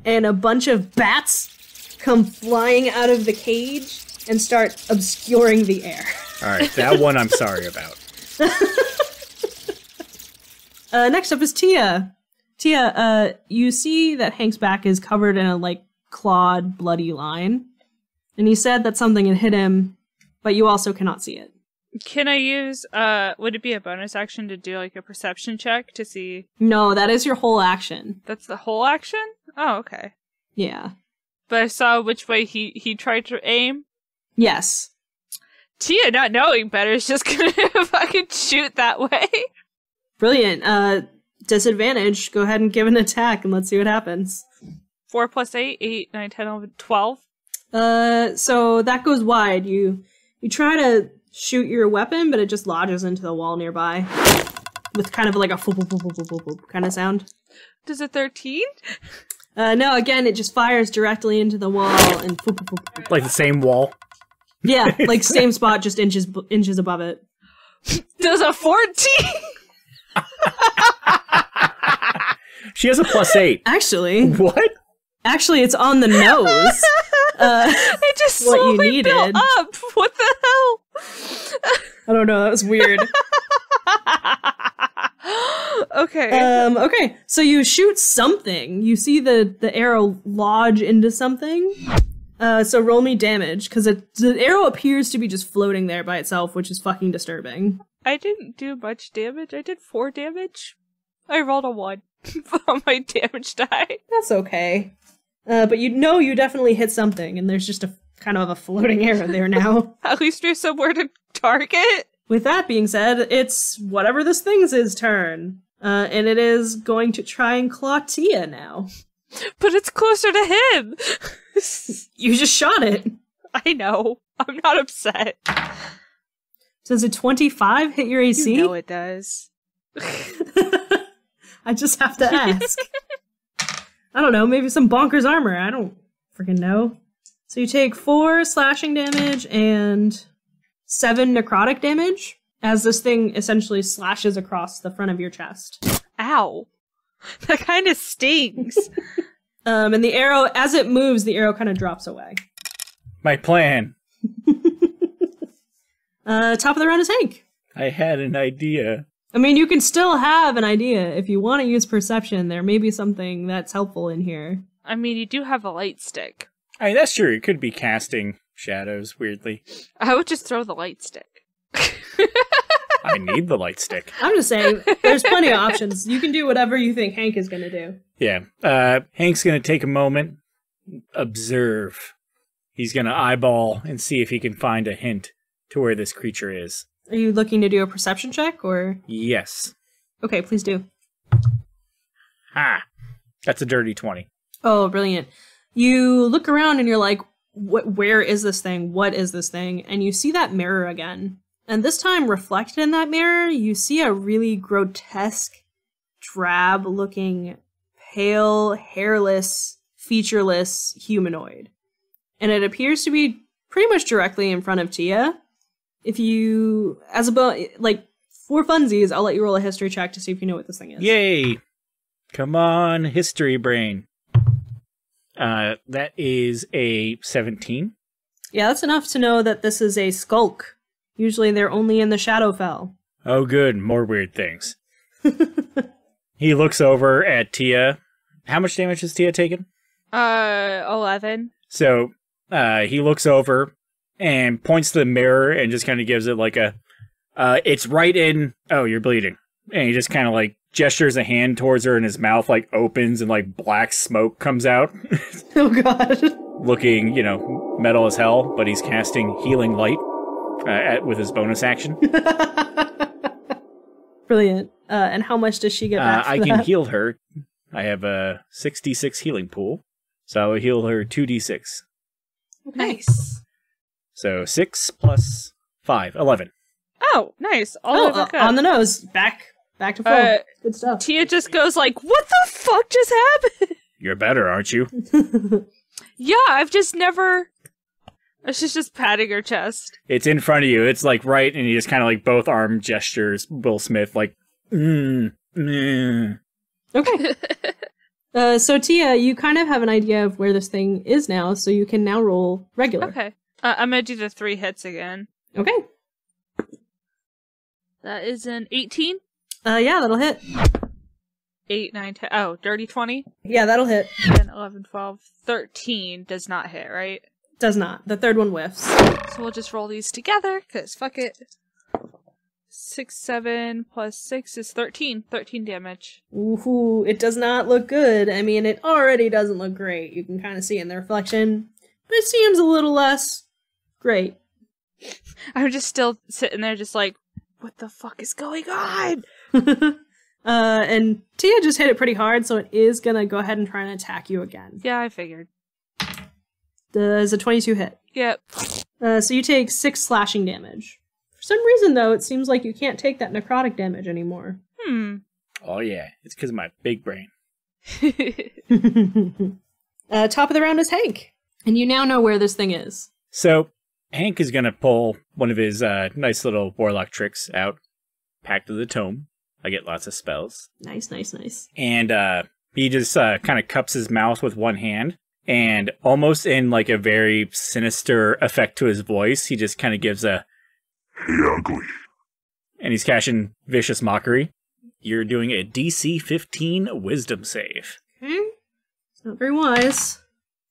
A: and a bunch of bats come flying out of the cage and start obscuring the air.
C: All right, that one I'm sorry about.
A: Next up is Tia. Tia, you see that Hank's back is covered in a, like, clawed, bloody line. And he said that something had hit him, but you also cannot see it.
B: Can I use, would it be a bonus action to do, like, a perception check to see?
A: No, that is your whole action.
B: That's the whole action? Oh, okay.
A: Yeah.
B: But I saw which way he tried to aim.
A: Yes.
B: Tia, not knowing better, is just gonna fucking shoot that way.
A: Brilliant. Disadvantage. Go ahead and give an attack and let's see what happens.
B: 4 plus 8, 8, 9, 10, 11, 12.
A: So that goes wide. You try to shoot your weapon, but it just lodges into the wall nearby. With kind of like a foop, foop, foop, foop, foop, foop kind of sound.
B: Does a 13?
A: No, again, it just fires directly into the wall and foop, foop, foop, foop.
C: Like the same wall?
A: Yeah, like same spot, just inches above it.
B: Does a 14?
C: She has a +8.
A: Actually.
C: What?
A: Actually, it's on the nose.
B: It just
A: what you
B: slowly
A: needed.
B: built up. What the hell?
A: I don't know, that was weird.
B: Okay.
A: Okay, so you shoot something. You see the arrow lodge into something. So roll me damage, because the arrow appears to be just floating there by itself, which is fucking disturbing.
B: I didn't do much damage. I did 4 damage. I rolled a 1 on my damage die.
A: That's okay. But you know you definitely hit something, and there's just a kind of a floating arrow there now.
B: At least there's somewhere to target.
A: With that being said, it's whatever this thing's turn. And it is going to try and claw Tia now.
B: But it's closer to him.
A: You just shot it.
B: I know. I'm not upset.
A: Does a 25 hit your AC?
B: You know it does.
A: I just have to ask. I don't know, maybe some bonkers armor. I don't freaking know. So you take 4 slashing damage and 7 necrotic damage as this thing essentially slashes across the front of your chest.
B: Ow. That kind of stings.
A: And the arrow, as it moves, the arrow kind of drops away.
C: My plan.
A: Top of the round is Hank.
C: I had an idea.
A: I mean, you can still have an idea. If you want to use perception, there may be something that's helpful in here.
B: I mean, you do have a light stick.
C: I mean, that's true. It could be casting shadows, weirdly.
B: I would just throw the light stick.
C: I need the light stick.
A: I'm just saying, there's plenty of options. You can do whatever you think Hank is going to do.
C: Yeah. Hank's going to take a moment, observe. He's going to eyeball and see if he can find a hint to where this creature is.
A: Are you looking to do a perception check, or?
C: Yes.
A: Okay, please do.
C: Ha! That's a dirty 20.
A: Oh, brilliant. You look around and you're like, where is this thing? What is this thing? And you see that mirror again. And this time, reflected in that mirror, you see a really grotesque, drab-looking, pale, hairless, featureless humanoid. And it appears to be pretty much directly in front of Tia. If you, for funsies, I'll let you roll a history check to see if you know what this thing is.
C: Yay! Come on, history brain. That is a 17.
A: Yeah, that's enough to know that this is a skulk. Usually they're only in the Shadowfell.
C: Oh, good. More weird things. He looks over at Tia. How much damage has Tia taken?
B: 11.
C: So he looks over and points to the mirror and just kind of gives it like a, it's right in, oh, you're bleeding. And he just kind of like gestures a hand towards her and his mouth like opens and like black smoke comes out.
A: Oh god.
C: Looking, metal as hell, but he's casting Healing Light with his bonus action.
A: Brilliant. And how much does she get back for
C: I
A: that?
C: can heal her. I have a 66 healing pool, so I will heal her 2d6.
B: Nice.
C: So 6 plus 5, 11.
B: Oh, nice. All over good.
A: On the nose. Back to full. Good stuff.
B: Tia just goes like, what the fuck just happened?
C: You're better, aren't you?
B: Yeah, I've just never... She's just patting her chest.
C: It's in front of you. It's like right, and you just kind of like both arm gestures, Will Smith, like, Okay.
A: So Tia, you kind of have an idea of where this thing is now, so you can now roll regular.
B: Okay. I'm gonna do the 3 hits again.
A: Okay.
B: That is an 18.
A: Yeah, that'll hit.
B: 8, 9, 10. Oh, dirty 20.
A: Yeah, that'll hit.
B: 10, 11, 12, 13 does not hit, right?
A: Does not. The third one whiffs.
B: So we'll just roll these together, because fuck it. 6, 7 plus 6 is 13. 13 damage.
A: Ooh, it does not look good. I mean, it already doesn't look great. You can kind of see it in the reflection. But it seems a little less great.
B: I'm just still sitting there just like, what the fuck is going on?
A: And Tia just hit it pretty hard, so it is gonna go ahead and try and attack you again.
B: Yeah, I figured.
A: Does a 22 hit.
B: Yep.
A: So you take 6 slashing damage. For some reason, though, it seems like you can't take that necrotic damage anymore.
C: Oh yeah, it's because of my big brain.
A: Top of the round is Hank. And you now know where this thing is.
C: So, Hank is going to pull one of his nice little warlock tricks out. Pact of the Tome. I get lots of spells.
A: Nice.
C: And he just kind of cups his mouth with one hand. And almost in like a very sinister effect to his voice, he just kind of gives a, "Hey, ugly." And he's casting Vicious Mockery. You're doing a DC 15 Wisdom save.
A: Okay. It's not very wise.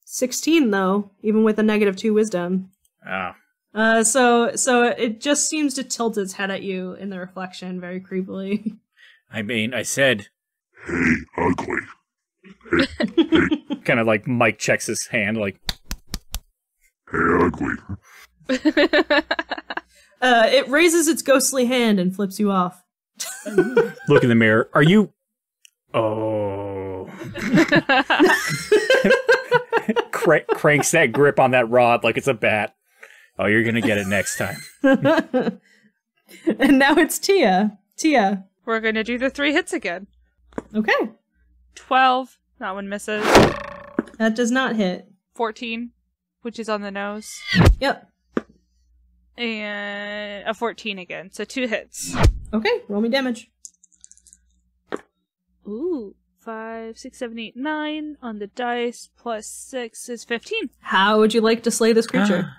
A: 16, though, even with a -2 Wisdom.
C: Oh.
A: So it just seems to tilt its head at you in the reflection very creepily.
C: I mean, I said, "Hey, ugly." Kind of like Mike checks his hand, like, "Hey, ugly."
A: It raises its ghostly hand and flips you off.
C: Look in the mirror. Are you... Oh. Cranks that grip on that rod like it's a bat. Oh, you're gonna get it next time.
A: And now it's Tia. Tia.
B: We're gonna do the 3 hits again.
A: Okay.
B: 12. That one misses.
A: That does not hit.
B: 14, which is on the nose.
A: Yep.
B: And a 14 again. So 2 hits.
A: Okay, roll me damage.
B: Ooh. 5, 6, 7, 8, 9 on the dice, plus 6 is 15.
A: How would you like to slay this creature?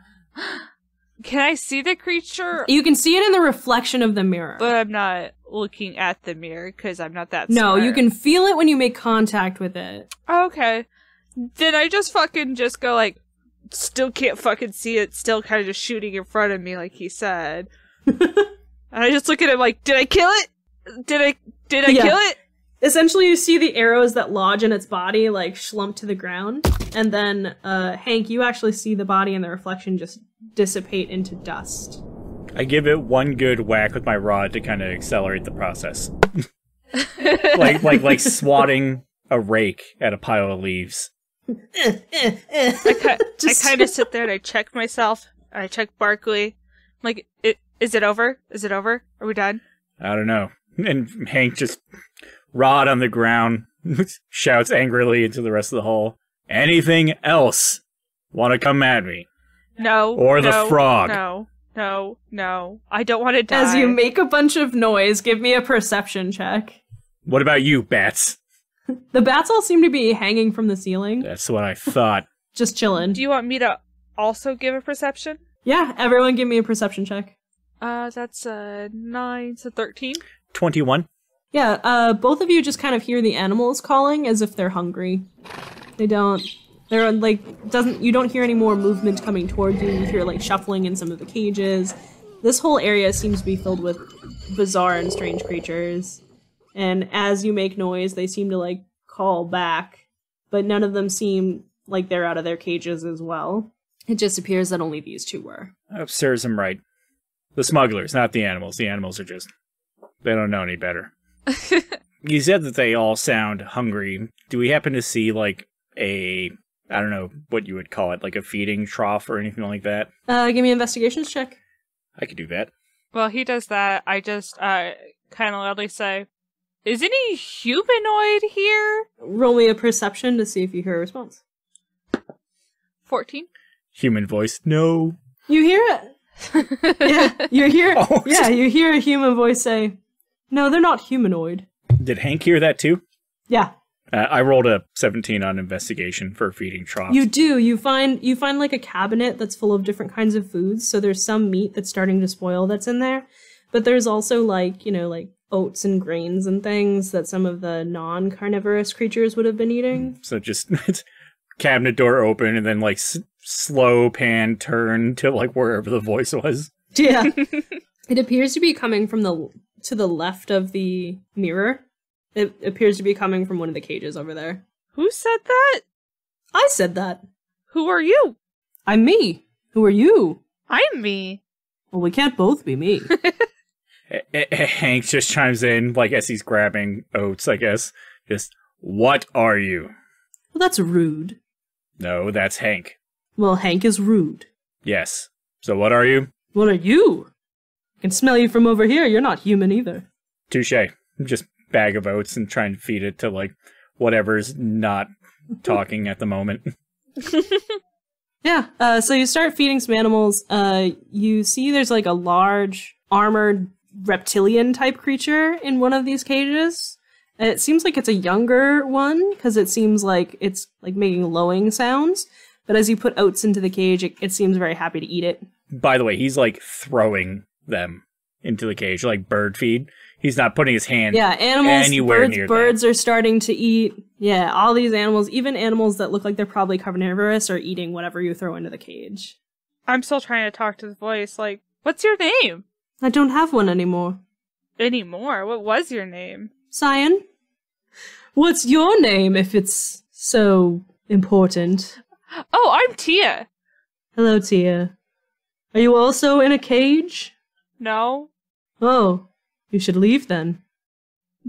B: Can I see the creature?
A: You can see it in the reflection of the mirror.
B: But I'm not looking at the mirror because I'm not that
A: No,
B: smart.
A: you can feel it when you make contact with it.
B: Okay. Then I just fucking just go like, still can't fucking see it, still kind of just shooting in front of me like he said. And I just look at him like, did I kill it? Did I kill it?
A: Essentially, you see the arrows that lodge in its body, like, slump to the ground. And then, Hank, you actually see the body and the reflection just dissipate into dust.
C: I give it one good whack with my rod to kind of accelerate the process. like swatting a rake at a pile of leaves.
B: I kind of sit there and I check myself. I check Barkley. I'm like, is it over? Is it over? Are we done?
C: I don't know. And Hank just... rod on the ground, shouts angrily into the rest of the hall. Anything else? Want to come at me?
B: No.
C: Or the frog?
B: No. I don't want to die.
A: As you make a bunch of noise, give me a perception check.
C: What about you, bats?
A: The bats all seem to be hanging from the ceiling,
C: That's what I thought.
A: just chilling.
B: Do you want me to also give a perception?
A: Yeah, everyone give me a perception check.
B: That's 9 to 13.
C: 21.
A: Yeah, both of you just kind of hear the animals calling as if they're hungry. They're like, you don't hear any more movement coming towards you. You hear like shuffling in some of the cages. This whole area seems to be filled with bizarre and strange creatures. And as you make noise, they seem to like call back, but none of them seem like they're out of their cages as well. It just appears that only these two were.
C: Serves him right. The smugglers, not the animals. The animals are just... They don't know any better. You said that they all sound hungry. Do we happen to see, like, I don't know what you would call it, like a feeding trough or anything like that?
A: Give me an investigations check.
C: I could do that.
B: Well, he does that. I just kind of loudly say, "Is any humanoid here?"
A: Roll me a perception to see if you hear a response.
B: 14.
C: Human voice, no.
A: You hear it. You hear a human voice say, "No, they're not humanoid."
C: Did Hank hear that too?
A: Yeah.
C: I rolled a 17 on investigation for feeding troughs.
A: You do. You find like a cabinet that's full of different kinds of foods. So there's some meat that's starting to spoil that's in there, but there's also like oats and grains and things that some of the non-carnivorous creatures would have been eating.
C: So just cabinet door open and then like slow pan turn to like wherever the voice was.
A: Yeah. It appears to be coming from to the left of the mirror. It appears to be coming from one of the cages over there.
B: Who said that?
A: I said that.
B: Who are you?
A: I'm me. Who are you?
B: I'm me.
A: Well, we can't both be me.
C: Hank just chimes in, like as he's grabbing oats, I guess. Just, what are you?
A: Well, that's rude.
C: No, that's Hank.
A: Well, Hank is rude.
C: Yes. So what are you?
A: What are you? I can smell you from over here. You're not human either.
C: Touche. Just bag of oats and trying to feed it to like whatever's not talking at the moment.
A: Yeah, so you start feeding some animals. You see there's like a large armored reptilian type creature in one of these cages. It seems like it's a younger one because it seems like it's like making lowing sounds. But as you put oats into the cage, it seems very happy to eat it.
C: By the way, he's like throwing them into the cage like bird feed. He's not putting his hand anywhere near
A: birds are starting to eat. Yeah, all these animals, even animals that look like they're probably carnivorous, are eating whatever you throw into the cage.
B: I'm still trying to talk to the voice, like, what's your name?
A: I don't have one anymore.
B: Anymore? What was your name?
A: Cyan? What's your name if it's so important?
B: Oh, I'm Tia.
A: Hello, Tia. Are you also in a cage?
B: No.
A: Oh. You should leave then.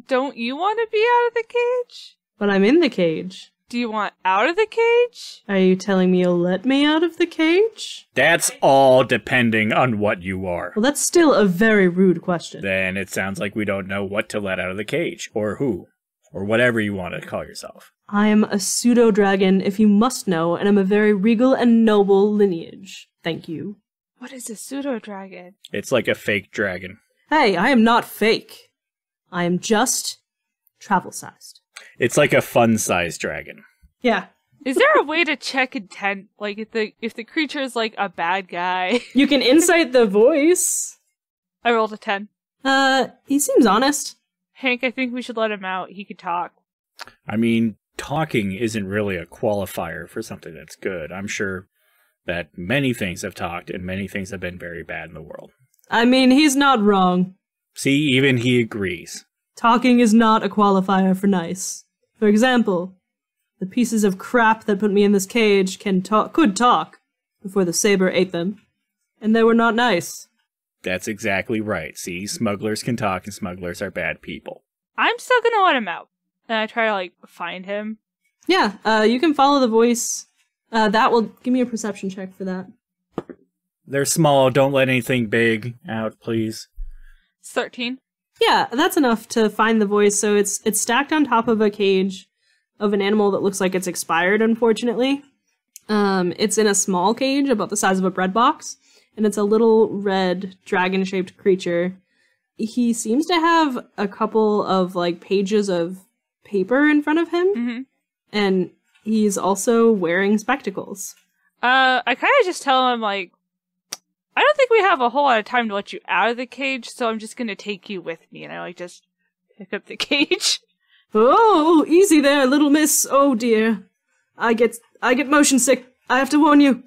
B: Don't you want to be out of the cage?
A: But I'm in the cage.
B: Do you want out of the cage?
A: Are you telling me you'll let me out of the cage?
C: That's all depending on what you are.
A: Well, that's still a very rude question.
C: Then it sounds like we don't know what to let out of the cage, or who, or whatever you want to call yourself.
A: I am a pseudo-dragon, if you must know, and I'm a very regal and noble lineage. Thank you.
B: What is a pseudo-dragon?
C: It's like a fake dragon.
A: Hey, I am not fake. I am just travel-sized.
C: It's like a fun-sized dragon.
A: Yeah.
B: Is there a way to check intent? Like, if the creature is like a bad guy?
A: You can insight the voice.
B: I rolled a 10.
A: He seems honest.
B: Hank, I think we should let him out. He could talk.
C: I mean, talking isn't really a qualifier for something that's good. I'm sure that many things have talked and many things have been very bad in the world.
A: I mean, he's not wrong.
C: See, even he agrees.
A: Talking is not a qualifier for nice. For example, the pieces of crap that put me in this cage could talk before the saber ate them, and they were not nice.
C: That's exactly right. See, smugglers can talk and smugglers are bad people.
B: I'm still gonna let him out. And I try to, like, find him.
A: Yeah, you can follow the voice. That will give me a perception check for that.
C: They're small. Don't let anything big out, please.
B: It's 13.
A: Yeah, that's enough to find the voice. So it's stacked on top of a cage of an animal that looks like it's expired, unfortunately. It's in a small cage about the size of a bread box, and it's a little red dragon-shaped creature. He seems to have a couple of like pages of paper in front of him,
B: Mm-hmm.
A: and he's also wearing spectacles.
B: I kind of just tell him, like, I don't think we have a whole lot of time to let you out of the cage, so I'm just gonna take you with me. And I, like, just pick up the cage.
A: Oh, easy there, little miss. Oh dear. I get motion sick. I have to warn you.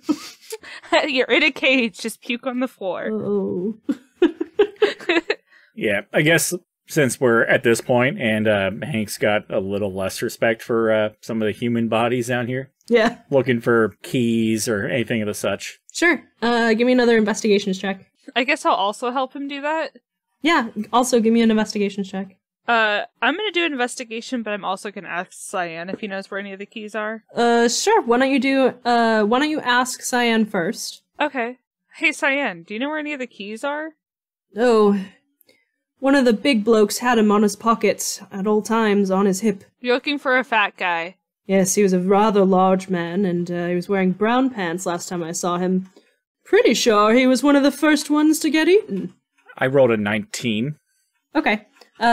B: You're in a cage, just puke on the floor.
A: Oh.
C: Yeah, I guess since we're at this point and Hank's got a little less respect for some of the human bodies down here,
A: Yeah.
C: looking for keys or anything of the such.
A: Sure. Give me another investigations check.
B: I guess I'll also help him do that.
A: Yeah, also give me an investigations check.
B: I'm gonna do an investigation, but I'm also gonna ask Cyan if he knows where any of the keys are.
A: Sure. Why don't you ask Cyan first?
B: Okay. Hey, Cyan, do you know where any of the keys are?
A: Oh, one of the big blokes had him on his pocket at all times on his hip.
B: You're looking for a fat guy.
A: Yes, he was a rather large man, and he was wearing brown pants last time I saw him. Pretty sure he was one of the first ones to get eaten.
C: I rolled a 19.
A: Okay.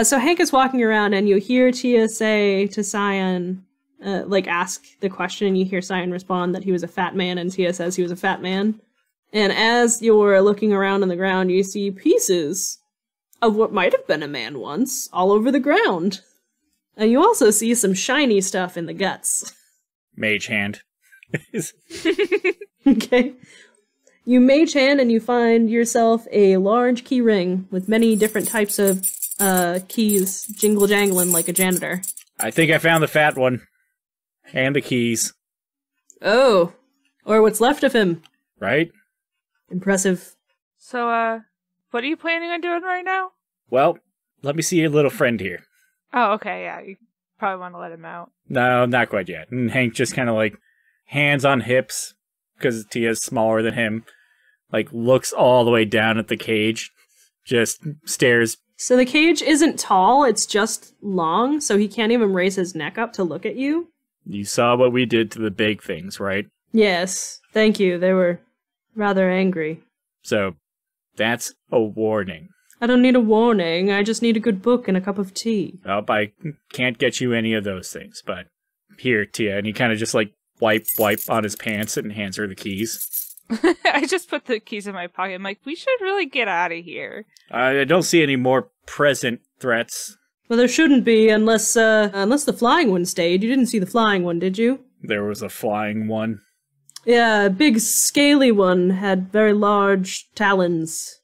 A: So Hank is walking around, and you hear Tia say to Cyan, ask the question, and you hear Cyan respond that he was a fat man, and Tia says he was a fat man. And as you're looking around on the ground, you see pieces of what might have been a man once all over the ground. And you also see some shiny stuff in the guts.
C: Mage hand.
A: Okay. You mage hand and you find yourself a large key ring with many different types of keys jingle-jangling like a janitor.
C: I think I found the fat one. And the keys.
A: Oh, or what's left of him.
C: Right?
A: Impressive.
B: So, what are you planning on doing right now?
C: Well, let me see your little friend here.
B: Oh, okay, yeah, you probably want to let him out.
C: No, not quite yet. And Hank just kind of like hands on hips, because Tia's smaller than him, like looks all the way down at the cage, just stares.
A: So the cage isn't tall, it's just long, so he can't even raise his neck up to look at you?
C: You saw what we did to the big things, right?
A: Yes, thank you. They were rather angry.
C: So, that's a warning.
A: I don't need a warning, I just need a good book and a cup of tea.
C: Well, I can't get you any of those things, but here, Tia, and he kind of just like wipe on his pants and hands her the keys.
B: I just put the keys in my pocket. I'm like, we should really get out of here.
C: I don't see any more present threats.
A: Well, there shouldn't be unless the flying one stayed. You didn't see the flying one, did you?
C: There was a flying one.
A: Yeah, a big scaly one had very large talons.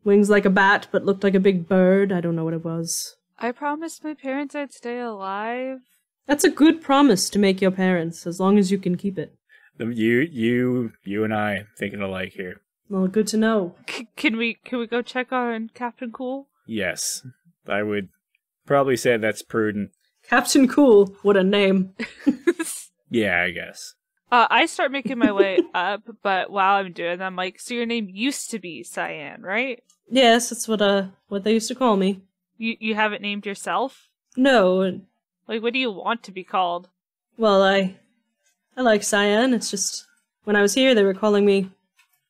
A: Wings like a bat, but looked like a big bird. I don't know what it was.
B: I promised my parents I'd stay alive.
A: That's a good promise to make your parents, as long as you can keep it.
C: You and I thinking alike here.
A: Well, good to know.
B: Can we go check on Captain Cool?
C: Yes, I would probably say that's prudent.
A: Captain Cool, what a name.
C: Yeah, I guess.
B: I start making my way up, but while I'm doing that, I'm like, so your name used to be Cyan, right?
A: Yes, that's what they used to call me.
B: You haven't named yourself?
A: No,
B: Like, what do you want to be called?
A: well, I like Cyan. It's just, when I was here, they were calling me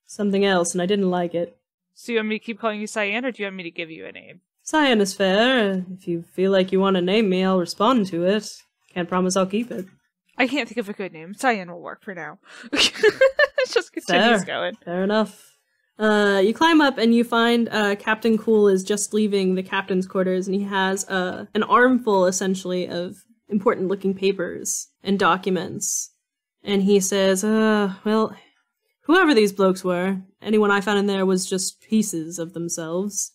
A: something else, and I didn't like it.
B: So you want me to keep calling you Cyan, or do you want me to give you a name?
A: Cyan is fair. If you feel like you want to name me, I'll respond to it. Can't promise I'll keep it.
B: I can't think of a good name. Cyan will work for now. It just continues going.
A: Fair enough. You climb up and you find Captain Cool is just leaving the captain's quarters, and he has an armful, essentially, of important-looking papers and documents. And he says, well, whoever these blokes were, anyone I found in there was just pieces of themselves.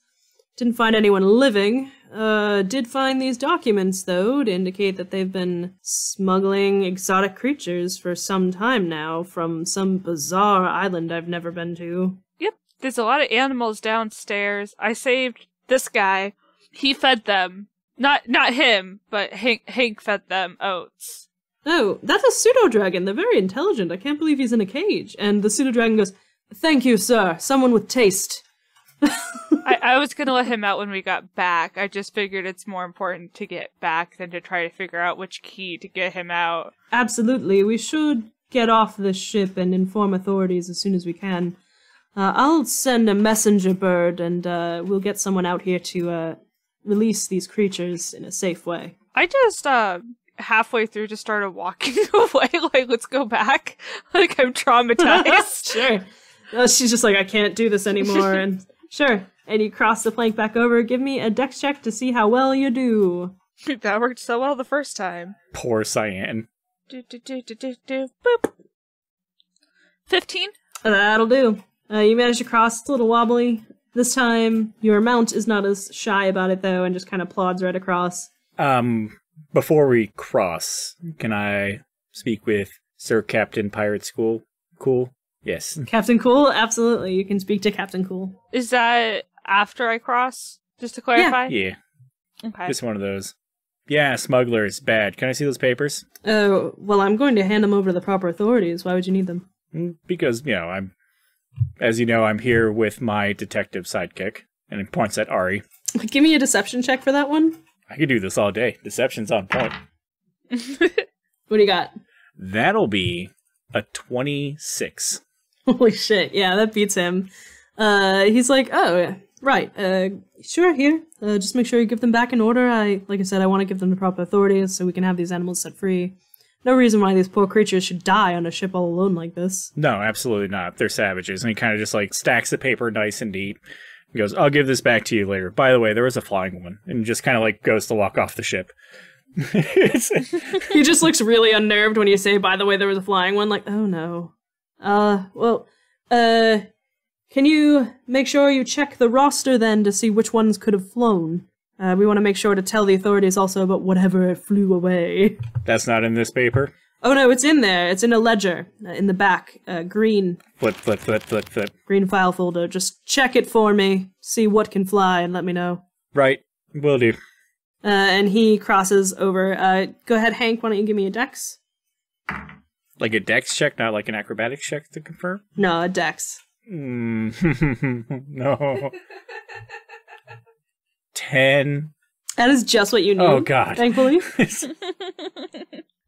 A: Didn't find anyone living. Did find these documents, though, to indicate that they've been smuggling exotic creatures for some time now from some bizarre island I've never been to.
B: Yep, there's a lot of animals downstairs. I saved this guy. He fed them. Not him, but Hank fed them oats.
A: Oh, that's a pseudo-dragon. They're very intelligent. I can't believe he's in a cage. And the pseudo-dragon goes, "Thank you, sir. Someone with taste."
B: I was gonna let him out when we got back. I just figured it's more important to get back than to try to figure out which key to get him out.
A: Absolutely. We should get off this ship and inform authorities as soon as we can. I'll send a messenger bird and we'll get someone out here to release these creatures in a safe way.
B: I just halfway through just started walking away. Like, let's go back. Like, I'm traumatized.
A: Sure. She's just like, I can't do this anymore. And sure. And you cross the plank back over. Give me a dex check to see how well you do.
B: That worked so well the first time.
C: Poor Cyan.
B: Boop. 15?
A: That'll do. You managed to cross. It's a little wobbly. This time, your mount is not as shy about it, though, and just kind of plods right across.
C: Before we cross, can I speak with Sir Captain Pirate School? Cool? Yes.
A: Captain Cool? Absolutely. You can speak to Captain Cool.
B: Is that after I cross? Just to clarify?
C: Yeah.
B: Okay.
C: Just one of those. Yeah, smuggler is bad. Can I see those papers?
A: Oh, well, I'm going to hand them over to the proper authorities. Why would you need them?
C: Because, as you know, I'm here with my detective sidekick. And it points at Ari.
A: Give me a deception check for that one.
C: I could do this all day. Deception's on point.
A: What do you got?
C: That'll be a 26.
A: Holy shit, yeah, that beats him. He's like, oh, right, sure, here. Just make sure you give them back in order. Like I said, I want to give them the proper authorities so we can have these animals set free. No reason why these poor creatures should die on a ship all alone like this.
C: No, absolutely not. They're savages. And he kind of just, stacks the paper nice and neat. He goes, I'll give this back to you later. By the way, there was a flying one. And just kind of, goes to walk off the ship.
A: He just looks really unnerved when you say, by the way, there was a flying one. Like, oh no. Can you make sure you check the roster then to see which ones could have flown? We want to make sure to tell the authorities also about whatever flew away.
C: That's not in this paper?
A: Oh no, it's in there. It's in a ledger, in the back, green.
C: Flip.
A: Green file folder. Just check it for me, see what can fly, and let me know.
C: Right, will do.
A: And he crosses over. Go ahead, Hank, why don't you give me a dex?
C: Like a dex check, not like an acrobatics check to confirm?
A: No, a dex.
C: No. 10.
A: That is just what you need.
C: Oh, God.
A: Thankfully.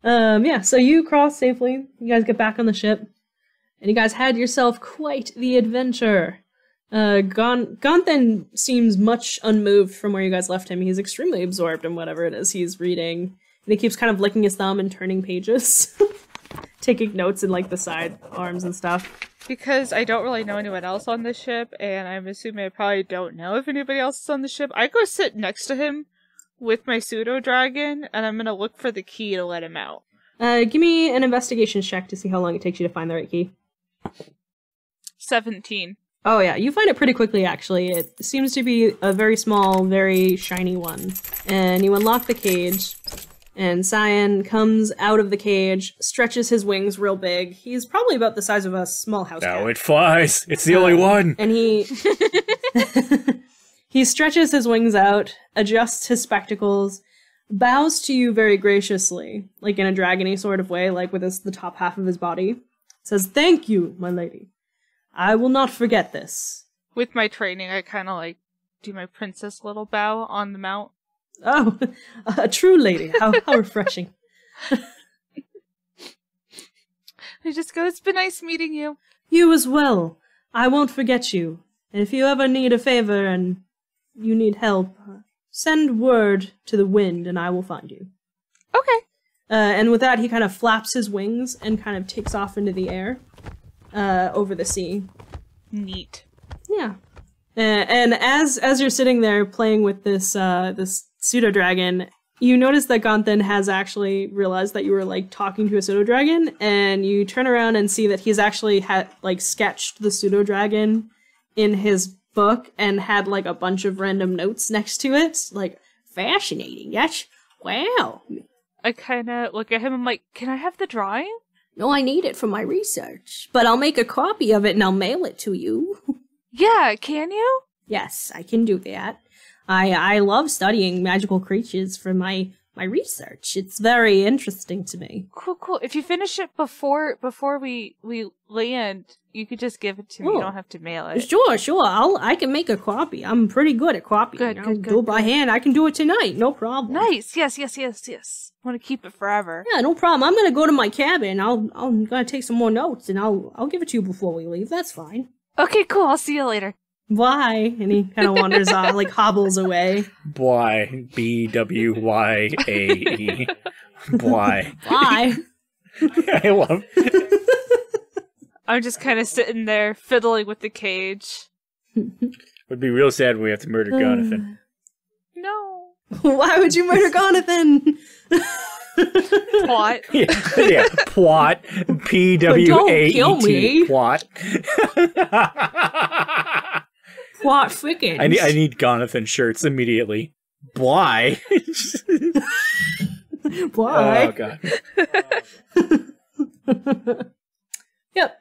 A: Yeah, so you cross safely. You guys get back on the ship. And you guys had yourself quite the adventure. Gonthan seems much unmoved from where you guys left him. He's extremely absorbed in whatever it is he's reading. And he keeps kind of licking his thumb and turning pages. Taking notes in, the side arms and stuff.
B: Because I don't really know anyone else on this ship, and I'm assuming I probably don't know if anybody else is on the ship, I go sit next to him with my pseudo-dragon, and I'm gonna look for the key to let him out.
A: Give me an investigation check to see how long it takes you to find the right key.
B: 17.
A: Oh yeah, you find it pretty quickly actually. It seems to be a very small, very shiny one. And you unlock the cage, and Cyan comes out of the cage, stretches his wings real big. He's probably about the size of a small house cat.
C: Now it flies! It's the only one!
A: And he... he stretches his wings out, adjusts his spectacles, bows to you very graciously, like in a dragony sort of way, like with the top half of his body. Says, "Thank you, my lady. I will not forget this."
B: With my training, I kind of do my princess little bow on the mount.
A: Oh, a true lady. How refreshing.
B: I just go, "It's been nice meeting you."
A: You as well. I won't forget you. And if you ever need a favor and you need help, send word to the wind and I will find you.
B: Okay.
A: And with that, he kind of flaps his wings and kind of takes off into the air over the sea.
B: Neat.
A: Yeah. And as you're sitting there playing with this pseudo-dragon, you notice that Gonthan has actually realized that you were, talking to a pseudo-dragon, and you turn around and see that he's actually sketched the pseudo-dragon in his book and had, a bunch of random notes next to it. Fascinating, yes? Wow.
B: I kind of look at him, I'm like, "Can I have the drawing?"
D: No, I need it for my research, but I'll make a copy of it and I'll mail it to you.
B: Yeah, can you?
D: Yes, I can do that. I love studying magical creatures for my research. It's very interesting to me.
B: Cool. If you finish it before we land, you could just give it to me. You don't have to mail it.
D: Sure. I can make a copy. I'm pretty good at copying.
B: Good.
D: Do it by hand. I can do it tonight. No problem.
B: Nice. Yes. I want to keep it forever.
D: Yeah, no problem. I'm gonna go to my cabin. I'm gonna take some more notes, and I'll give it to you before we leave. That's fine.
B: Okay, cool. I'll see you later.
A: Why? And he kind of wanders off, like hobbles away.
C: Bly. B-W-Y-A-E. Bly.
A: Why?
C: I love
B: I'm just kind of sitting there fiddling with the cage.
C: Would be real sad when we have to murder Jonathan.
B: No.
A: Why would you murder Jonathan?
B: Plot.
C: Yeah, plot. P-W-A-E-T.
A: Don't kill me.
C: Plot.
A: Plot freaking.
C: I need Jonathan shirts immediately. Bly.
A: Why?
C: Oh, God.
A: Yep.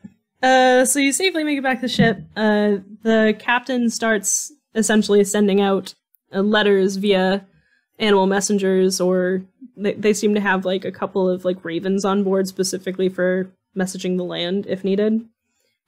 A: So you safely make it back to the ship. The captain starts essentially sending out letters via animal messengers, or they seem to have like a couple of like ravens on board specifically for messaging the land if needed.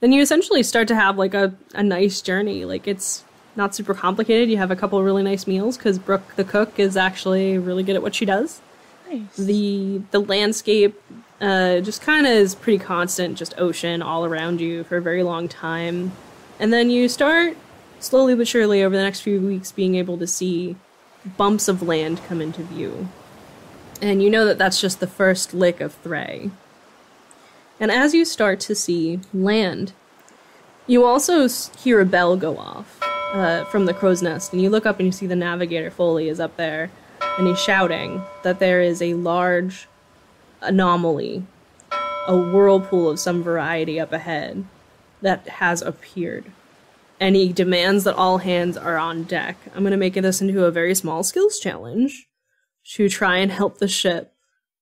A: Then you essentially start to have like a nice journey. Like it's not super complicated. You have a couple of really nice meals because Brooke the cook is actually really good at what she does.
B: Nice.
A: The landscape just kind of is pretty constant, just ocean all around you for a very long time. And then you start, slowly but surely over the next few weeks, being able to see bumps of land come into view. And you know that that's just the first lick of Thray. And as you start to see land, you also hear a bell go off from the crow's nest. And you look up and you see the navigator, Foley, is up there. And he's shouting that there is a large anomaly, a whirlpool of some variety up ahead that has appeared. And he demands that all hands are on deck. I'm going to make this into a very small skills challenge to try and help the ship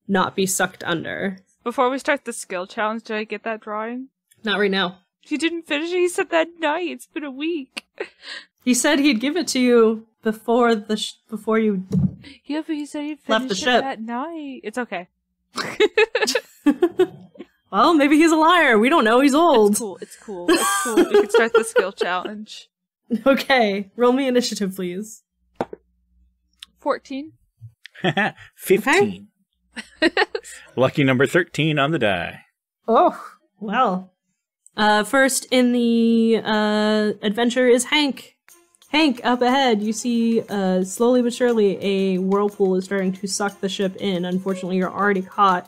A: not be sucked under.
B: Before we start the skill challenge, did I get that drawing?
A: Not right now.
B: You didn't finish it? He said that night. It's been a week.
A: He said he'd give it to you before before you
B: Yeah, but he said he'd
A: left the
B: finish it
A: ship
B: that night. It's okay.
A: Well, maybe he's a liar. We don't know. He's old.
B: It's cool. It's cool. It's cool. We can start the skill challenge.
A: Okay. Roll me initiative, please.
B: 14.
C: 15. Lucky number 13 on the die.
A: Oh, well. First in the adventure is Hank. Hank, up ahead, you see slowly but surely a whirlpool is starting to suck the ship in. Unfortunately, you're already caught.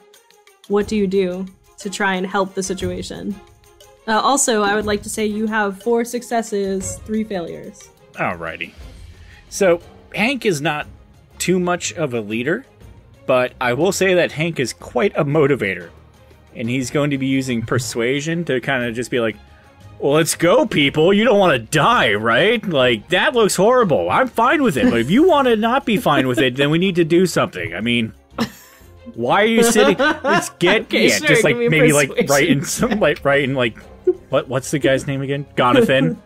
A: What do you do to try and help the situation? Also, I would like to say you have 4 successes, 3 failures.
C: Alrighty. So, Hank is not too much of a leader, but I will say that Hank is quite a motivator. And he's going to be using persuasion to kind of just be like, well, let's go, people. You don't want to die, right? Like, that looks horrible. I'm fine with it. But if you want to not be fine with it, then we need to do something. I mean, why are you sitting? Let's get,
A: okay,
C: yeah,
A: sure,
C: just like maybe
A: persuasion.
C: what's the guy's name again? Jonathan.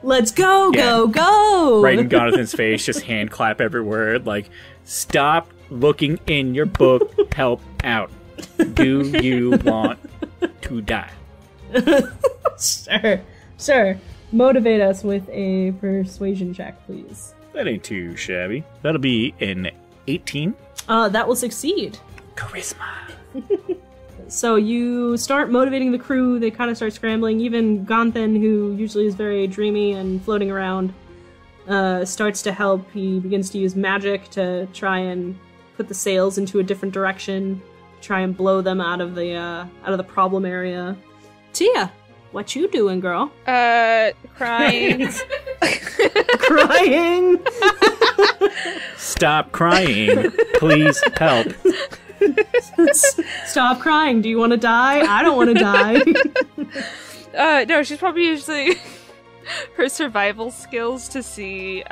A: Let's go,
C: Yeah.
A: go, go!
C: Right in Jonathan's face, just hand clap every word. Like, stop looking in your book. Help out. Do you want to die?
A: Sure. Motivate us with a persuasion check, please.
C: That ain't too shabby. That'll be an 18.
A: That will succeed.
C: Charisma.
A: So you start motivating the crew, they kind of start scrambling. Even Gonthan, who usually is very dreamy and floating around, starts to help. He begins to use magic to try and put the sails into a different direction, try and blow them out of the problem area. Tia, what you doing, girl?
B: Crying.
A: Crying.
C: Stop crying. Please help.
A: Stop crying. Do you want to die? I don't want to die.
B: No, she's probably using her survival skills to see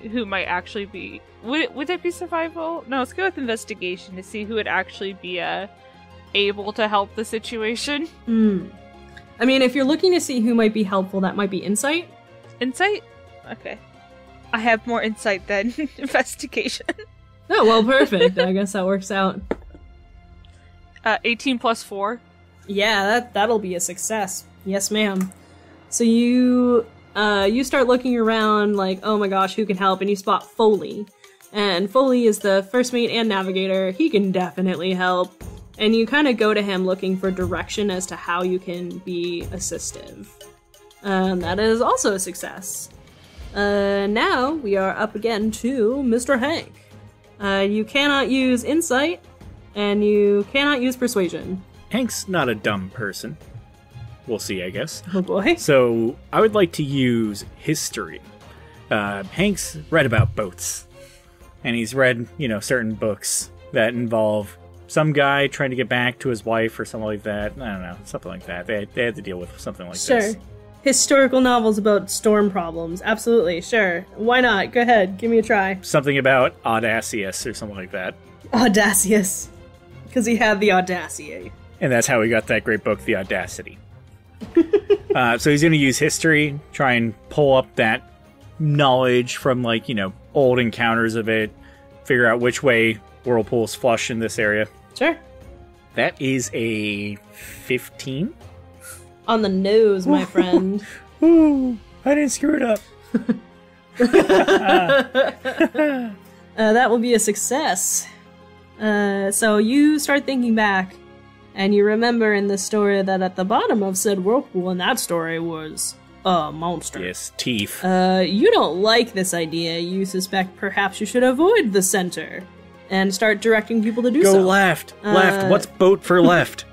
B: who might actually be. Would it be survival? No, let's go with investigation to see who would actually be able to help the situation.
A: I mean, if you're looking to see who might be helpful, that might be insight.
B: Insight? Okay. I have more insight than investigation.
A: Oh, well, perfect. I guess that works out.
B: 18 plus 4.
A: Yeah, that'll be a success. Yes, ma'am. So you start looking around like, oh my gosh, who can help? And you spot Foley. And Foley is the first mate and navigator. He can definitely help. And you kind of go to him looking for direction as to how you can be assistive. That is also a success. Now we are up again to Mr. Hank. You cannot use insight, and you cannot use persuasion.
C: Hank's not a dumb person. We'll see, I guess.
A: Oh boy.
C: So I would like to use history. Hank's read about boats. And he's read, certain books that involve some guy trying to get back to his wife or something like that. I don't know, something like that. They had to deal with something like this.
A: Sure. Historical novels about storm problems. Absolutely, sure. Why not? Go ahead, give me a try.
C: Something about Audacious or something like that.
A: Audacious. Because he had the Audacier.
C: And that's how he got that great book, The Audacity. So he's going to use history, try and pull up that knowledge from, old encounters of it, figure out which way whirlpools flush in this area.
A: Sure.
C: That is a 15.
A: On the nose, my friend.
C: Ooh, I didn't screw it up.
A: That will be a success. So you start thinking back, and you remember in the story that at the bottom of said whirlpool in that story was a monster.
C: Yes, teeth.
A: You don't like this idea. You suspect perhaps you should avoid the center and start directing people to do so.
C: Go left. Left. What's boat for left?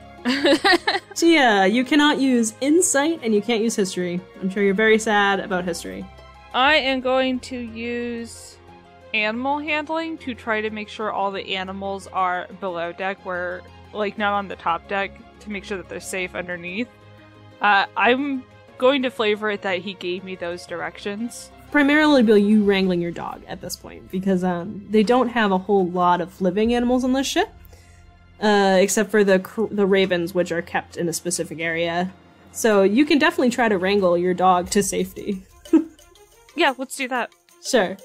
A: So yeah, you cannot use insight and you can't use history. I'm sure you're very sad about history.
B: I am going to use animal handling to try to make sure all the animals are below deck, where, not on the top deck, to make sure that they're safe underneath. I'm going to flavor it that he gave me those directions.
A: Primarily Bill, you wrangling your dog at this point, because they don't have a whole lot of living animals on this ship. Except for the ravens, which are kept in a specific area. So you can definitely try to wrangle your dog to safety.
B: Yeah, let's do that.
A: Sure.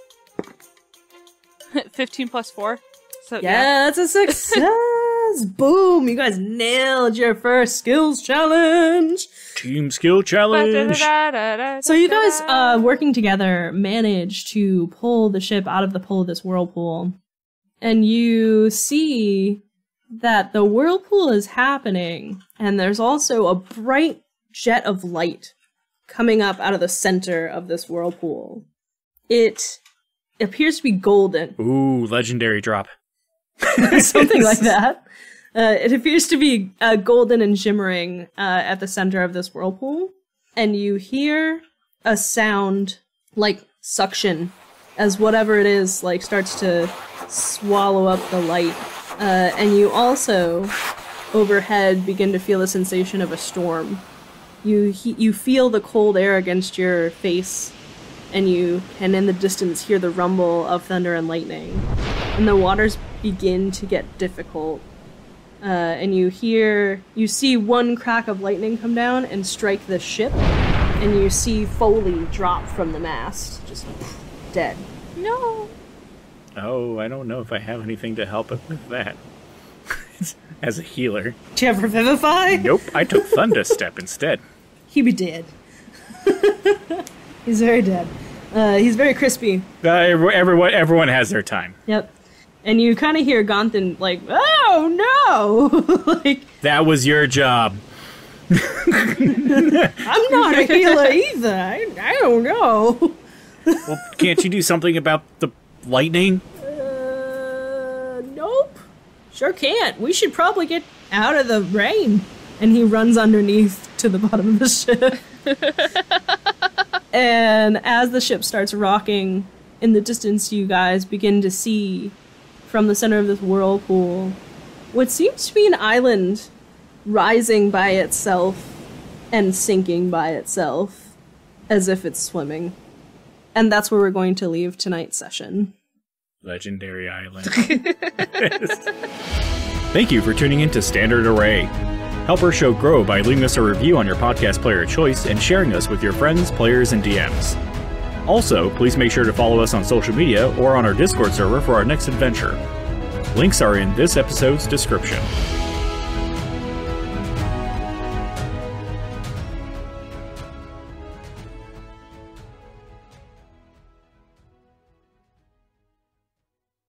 B: 15 plus 4. So
A: yeah, that's a success! Boom! You guys nailed your first skills challenge!
C: Team skill challenge!
A: So you guys, working together, managed to pull the ship out of the pull of this whirlpool. And you see that the whirlpool is happening, and there's also a bright jet of light coming up out of the center of this whirlpool. It appears to be golden.
C: Ooh, legendary drop.
A: Something like that. It appears to be golden and shimmering at the center of this whirlpool, and you hear a sound like suction as whatever it is starts to swallow up the light. And you also, overhead, begin to feel the sensation of a storm. You feel the cold air against your face, and in the distance hear the rumble of thunder and lightning. And the waters begin to get difficult. And you see one crack of lightning come down and strike the ship, and you see Foley drop from the mast, just dead.
B: No!
C: Oh, I don't know if I have anything to help it with that. As a healer.
A: Do you have Revivify?
C: Nope, I took Thunder Step instead.
A: He be dead. He's very dead. He's very crispy.
C: Everyone has their time.
A: Yep. And you kind of hear Gonthan oh no!
C: That was your job.
A: I'm not a healer either. I don't know.
C: Well, can't you do something about the lightning?
A: Nope. Sure can't. We should probably get out of the rain. And he runs underneath to the bottom of the ship. And as the ship starts rocking, in the distance you guys begin to see, from the center of this whirlpool, what seems to be an island rising by itself and sinking by itself, as if it's swimming. And that's where we're going to leave tonight's session.
C: Legendary Island. Thank you for tuning in to Standard Array. Help our show grow by leaving us a review on your podcast player of choice and sharing us with your friends, players, and DMs. Also, please make sure to follow us on social media or on our Discord server for our next adventure. Links are in this episode's description.